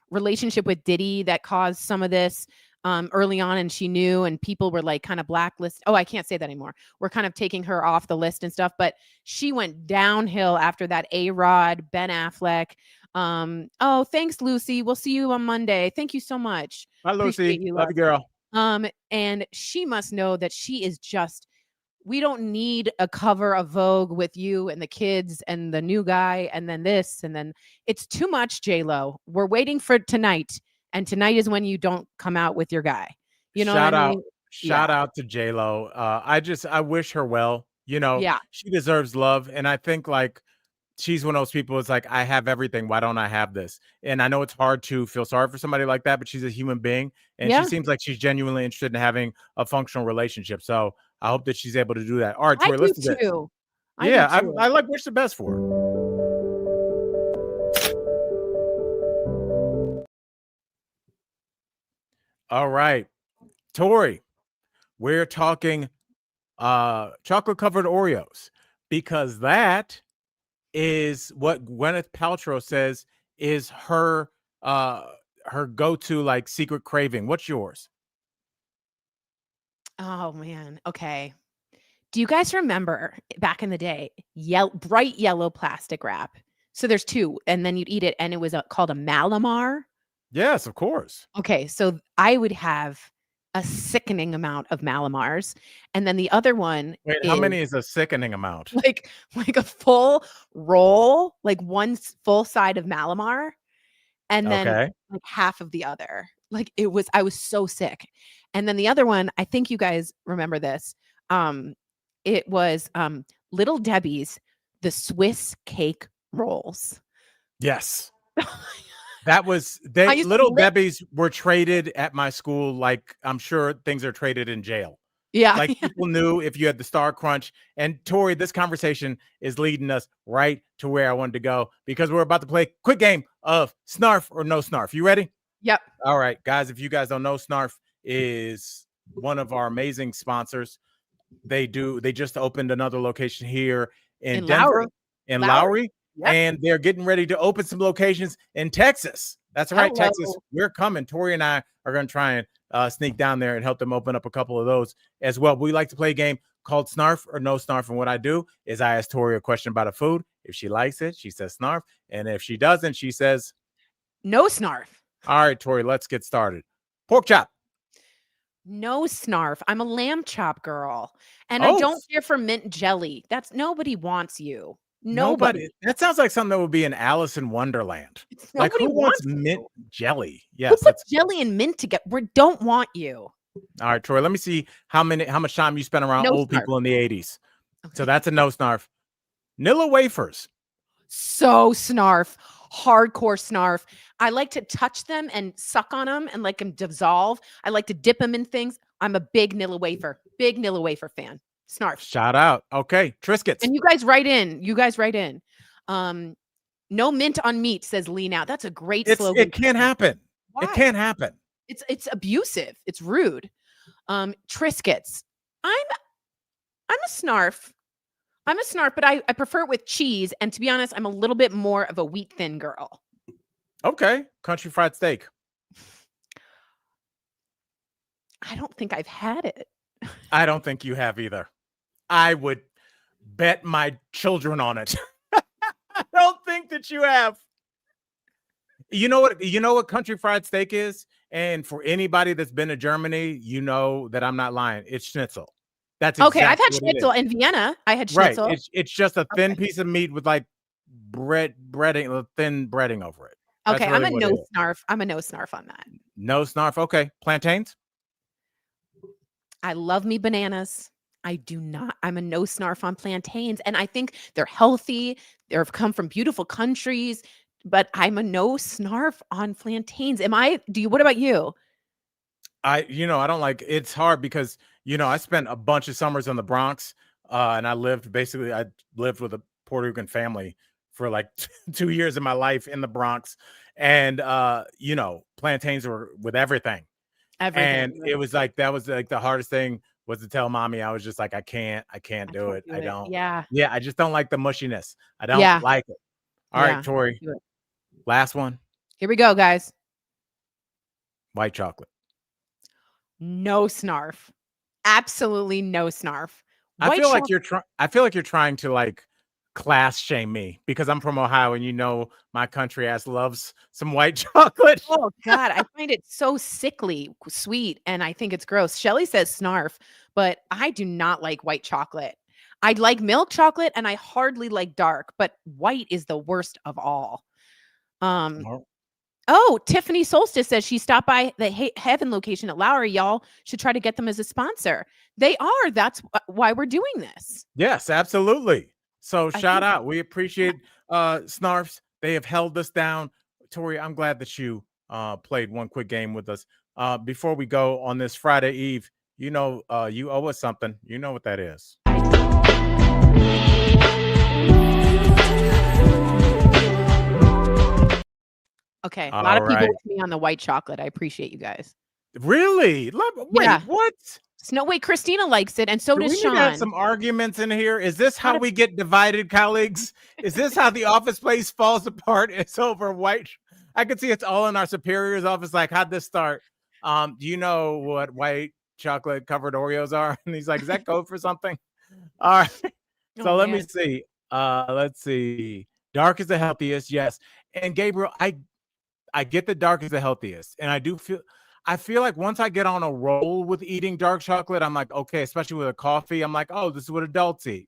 B: relationship with Diddy that caused some of this early on, and she knew, and people were like kind of blacklist. Oh, I can't say that anymore. We're kind of taking her off the list and stuff, but she went downhill after that. A-Rod, Ben Affleck. Oh, thanks, Lucy. We'll see you on Monday. Thank you so much.
A: Hi, Lucy. Love you, girl.
B: And she must know that she is just, we don't need a cover of Vogue with you and the kids and the new guy and then this and then it's too much, J-Lo. We're waiting for tonight, and tonight is when you don't come out with your guy. You know what I mean?
A: Shout out to J-Lo. I wish her well. You know, she deserves love, and I think like she's one of those people. It's like, I have everything. Why don't I have this? And I know it's hard to feel sorry for somebody like that, but she's a human being, and she seems like she's genuinely interested in having a functional relationship. So I hope that she's able to do that. All right, Tori, listen to this. Yeah,
B: do too.
A: I like wish the best for her. All right, Tori, we're talking chocolate covered Oreos because that is what Gwyneth Paltrow says is her go-to like secret craving. What's yours?
B: Oh man. Okay. Do you guys remember back in the day, bright yellow plastic wrap? So there's two, and then you'd eat it, and it was called a Malamar.
A: Yes, of course.
B: Okay, so I would have a sickening amount of Malamars, and then the other one
A: Wait,
B: is
A: how many is a sickening amount?
B: like a full roll, like one full side of Malamar, and then
A: Okay.
B: like half of the other. Like I was so sick. And then the other one, I think you guys remember this. It was Little Debbie's, the Swiss cake rolls.
A: Yes.
B: I
A: That was
B: used to
A: Little
B: lick-
A: Debbie's were traded at my school like I'm sure things are traded in jail.
B: Yeah.
A: Like people knew if you had the Star Crunch. And Tori, this conversation is leading us right to where I wanted to go because we're about to play a quick game of Snarf or No Snarf. You ready?
B: Yep.
A: All right, guys. If you guys don't know, Snarf is one of our amazing sponsors. They just opened another location here in Denver, in Lowry.
B: Yep.
A: And they're getting ready to open some locations in Texas. That's right,
B: Hello.
A: Texas. We're coming. Tori and I are going to try and sneak down there and help them open up a couple of those as well. We like to play a game called Snarf or No Snarf. And what I do is I ask Tori a question about a food. If she likes it, she says Snarf. And if she doesn't, she says
B: No Snarf.
A: All right, Tori, let's get started. Pork chop.
B: No Snarf. I'm a lamb chop girl. And
A: Oh.
B: I don't care for mint jelly. Nobody wants you.
A: Nobody. That sounds like something that would be in Alice in Wonderland. Like
B: Nobody
A: who wants
B: you.
A: mint jelly?
B: Who
A: Yes,
B: puts jelly and mint together? We don't want you.
A: All right, Troy. Let me see how much time you spent around
B: No
A: old
B: Snarf.
A: people in the 80s.
B: Okay.
A: So that's a no Snarf. Nilla wafers.
B: So Snarf. Hardcore Snarf. I like to touch them and suck on them and like them dissolve. I like to dip them in things. I'm a big Nilla wafer fan. Snarf.
A: Shout out. Okay, Triscuits.
B: And you guys write in. No mint on meat, says Lee Now. That's a great slogan.
A: It can't happen.
B: Why?
A: It can't happen.
B: It's abusive. It's rude. Triscuits. I'm a Snarf. But I prefer it with cheese. And to be honest, I'm a little bit more of a wheat thin girl.
A: Okay. Country fried steak.
B: I don't think I've had it.
A: I don't think you have either. I would bet my children on it. I don't think that you have. You know what country fried steak is? And for anybody that's been to Germany, you know that I'm not lying. It's schnitzel. That's
B: Okay. I've had
A: exactly what it
B: schnitzel
A: is.
B: in Vienna. I had schnitzel.
A: Right. It's just a thin piece of meat with like thin breading over it.
B: Okay.
A: That's
B: I'm
A: really
B: a
A: what
B: no
A: it is.
B: Snarf. I'm a no Snarf on that.
A: No Snarf. Okay. Plantains.
B: I love me bananas. I do not. I'm a no Snarf on plantains. And I think they're healthy. They've come from beautiful countries, but I'm a no Snarf on plantains. What about you?
A: I don't like it's hard because I spent a bunch of summers in the Bronx and I lived with a Puerto Rican family for like 2 years of my life in the Bronx. And plantains were with everything. And it was like that was like the hardest thing was to tell mommy. I was just like, I can't do it. I don't.
B: Yeah.
A: Yeah, I just don't like the mushiness. I don't
B: Yeah.
A: like it. All
B: Yeah.
A: right, Tori. Last one.
B: Here we go, guys.
A: White chocolate.
B: No Snarf. Absolutely no Snarf.
A: I feel like you're trying to like class shame me because I'm from Ohio and my country ass loves some white chocolate.
B: Oh God, I find it so sickly sweet and I think it's gross. Shelly says Snarf, but I do not like white chocolate. I like milk chocolate and I hardly like dark, but white is the worst of all. Oh, Tiffany Solstice says she stopped by the Heaven location at Lowry. Y'all should try to get them as a sponsor. They are. That's why we're doing this.
A: Yes, absolutely. So shout out. We appreciate Snarfs. They have held us down. Tori, I'm glad that you played one quick game with us. Before we go on this Friday Eve, you owe us something. You know what that is.
B: Okay. A lot
A: All
B: of people
A: right.
B: with me on the white chocolate. I appreciate you guys.
A: Really? Wait,
B: Yeah.
A: what?
B: No, wait, Christina likes it, and so
A: Do
B: does
A: we need to have
B: Sean.
A: some arguments in here? Is this
B: Not
A: how
B: a-
A: we get divided, colleagues? Is this how the office place falls apart? It's over white. I can see it's all in our superior's office. Like, how'd this start? Do you know what white chocolate covered Oreos are? And he's like, is that code for something? All right. So
B: Oh,
A: let me
B: man.
A: see. Let's see. Dark is the healthiest, yes. And Gabriel, I get that dark is the healthiest, and I feel like once I get on a roll with eating dark chocolate, I'm like, okay, especially with a coffee, I'm like, oh, this is what adults eat.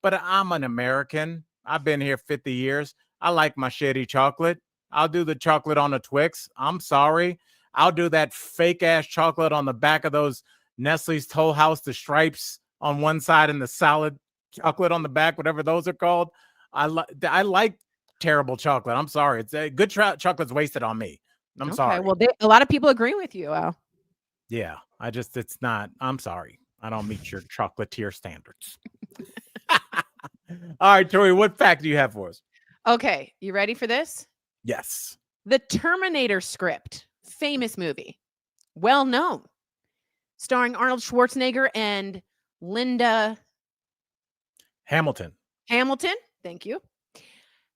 A: But I'm an American. I've been here 50 years. I like my shitty chocolate. I'll do the chocolate on a Twix. I'm sorry. I'll do that fake ass chocolate on the back of those Nestle's Toll House, the stripes on one side and the solid chocolate on the back, whatever those are called. I like terrible chocolate. I'm sorry. It's a good chocolate's wasted on me. I'm sorry.
B: Well, a lot of people agree with you. Al.
A: Yeah, it's not. I'm sorry. I don't meet your chocolatier standards. All right, Tori, what fact do you have for us?
B: Okay, you ready for this?
A: Yes.
B: The Terminator script, famous movie, well known, starring Arnold Schwarzenegger and Linda
A: Hamilton.
B: Thank you.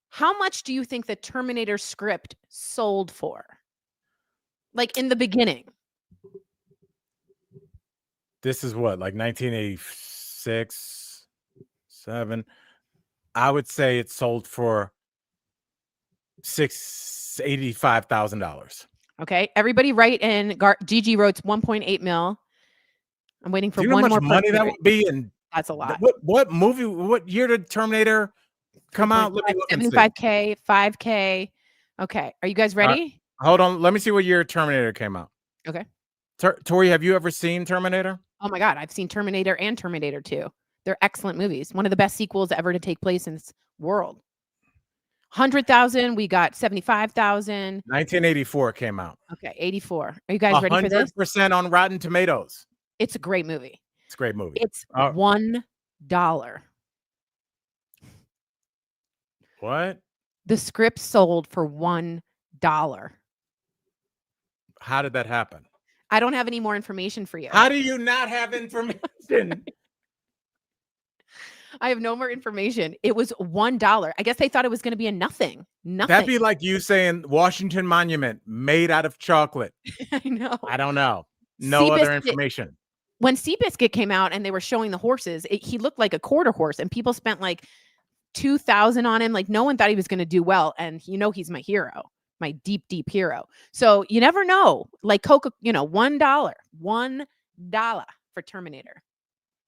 B: How much do you think the Terminator script sold for? Like in the beginning?
A: This is what, like 1986, 7. I would say it sold for $85,000.
B: Okay, everybody write in. Gigi wrote 1.8 mil. I'm waiting for
A: Do you know
B: one
A: how much
B: more
A: money
B: person.
A: that would be? And
B: That's a lot.
A: what movie? What year did Terminator come out? Let me look and see.
B: 75K, 5K. Okay, are you guys ready?
A: Hold on. Let me see what year Terminator came out.
B: Okay.
A: Tori, have you ever seen Terminator?
B: Oh my God, I've seen Terminator and Terminator 2. They're excellent movies. One of the best sequels ever to take place in this world. 100,000. We got 75,000.
A: 1984 came out.
B: Okay, 84. Are you guys ready for this?
A: 100% on Rotten Tomatoes.
B: It's a great movie.
A: It's a great movie.
B: It's $1.
A: What?
B: The script sold for $1.
A: How did that happen?
B: I don't have any more information for you.
A: How do you not have information?
B: I have no more information. It was $1. I guess they thought it was going to be a nothing. Nothing.
A: That'd be like you saying Washington Monument made out of chocolate.
B: I know.
A: I don't know. No other information.
B: When Seabiscuit came out and they were showing the horses, he looked like a quarter horse, and people spent like $2,000 on him. Like no one thought he was going to do well. And he's my hero, my deep, deep hero. So you never know. Like Coca, $1 for Terminator.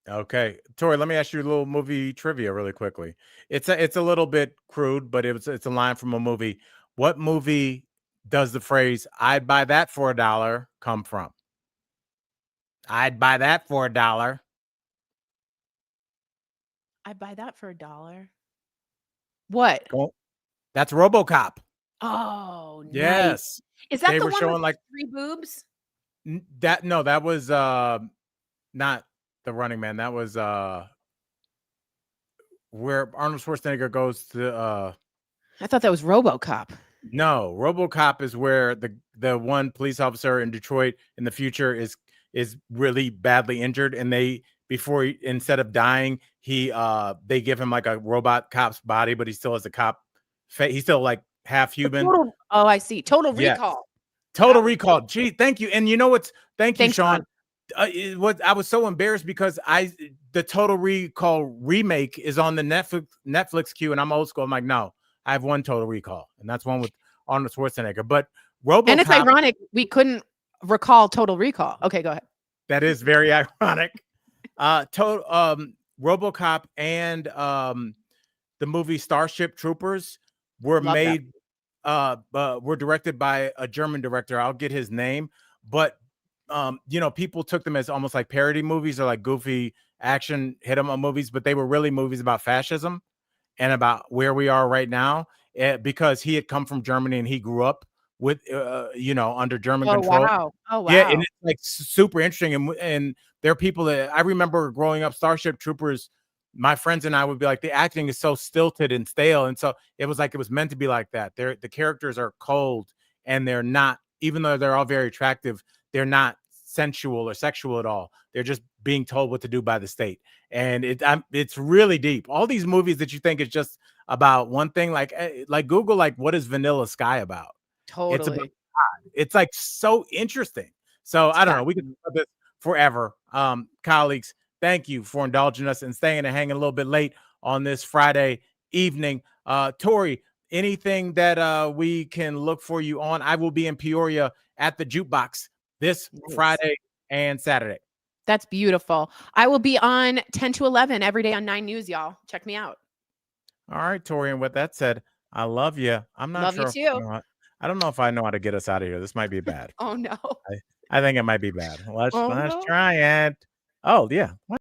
A: Okay, Tori, let me ask you a little movie trivia really quickly. It's a little bit crude, but it's a line from a movie. What movie does the phrase "I'd buy that for $1" come from? I'd buy that for $1.
B: I'd buy that for $1. What?
A: That's RoboCop.
B: Oh,
A: yes.
B: Nice. Is that
A: they
B: the
A: were
B: one
A: showing
B: with
A: like
B: 3 boobs?
A: that? No, that was not The Running Man. That was where Arnold Schwarzenegger goes to.
B: I thought that was RoboCop.
A: No, RoboCop is where the one police officer in Detroit in the future is really badly injured, and instead of dying, they give him like a robot cop's body, but he still has a cop. He's still like half human.
B: I see. Total Recall.
A: Total Recall. Gee, thank you. And you know what's? Thanks, Sean. I was so embarrassed because the Total Recall remake is on the Netflix queue, and I'm old school. I'm like, no, I have one Total Recall, and that's one with Arnold Schwarzenegger. But RoboCop,
B: and it's ironic we couldn't recall Total Recall. Okay, go ahead.
A: That is very ironic. RoboCop and the movie Starship Troopers were were directed by a German director. I'll get his name, but people took them as almost like parody movies or like goofy action hit 'em up movies, but they were really movies about fascism and about where we are right now, because he had come from Germany and he grew up with under German control.
B: Wow. Oh wow.
A: Yeah, and it's like super interesting. And there are people that I remember growing up, Starship Troopers, my friends and I would be like, the acting is so stilted and stale. And so it was meant to be like that. The characters are cold and they're not, even though they're all very attractive, they're not sensual or sexual at all. They're just being told what to do by the state. And it's really deep. All these movies that you think is just about one thing, like Google, like, what is Vanilla Sky about? It's about
B: Totally.
A: God. It's like so interesting. So I don't know. We could
B: Fascinating.
A: talk about this forever. Colleagues, thank you for indulging us and staying and hanging a little bit late on this Friday evening. Tori, anything that we can look for you on? I will be in Peoria at the Jukebox this
B: Nice.
A: Friday and Saturday.
B: That's beautiful. I will be on 10 to 11 every day on 9 News, y'all. Check me out.
A: All right, Tori. And with that said, I love you. I'm not
B: Love
A: sure.
B: you too.
A: I don't know if I know how to get us out of here. This might be bad.
B: Oh no.
A: I think it might be bad. Let's
B: Oh, no.
A: try it. Oh yeah. What?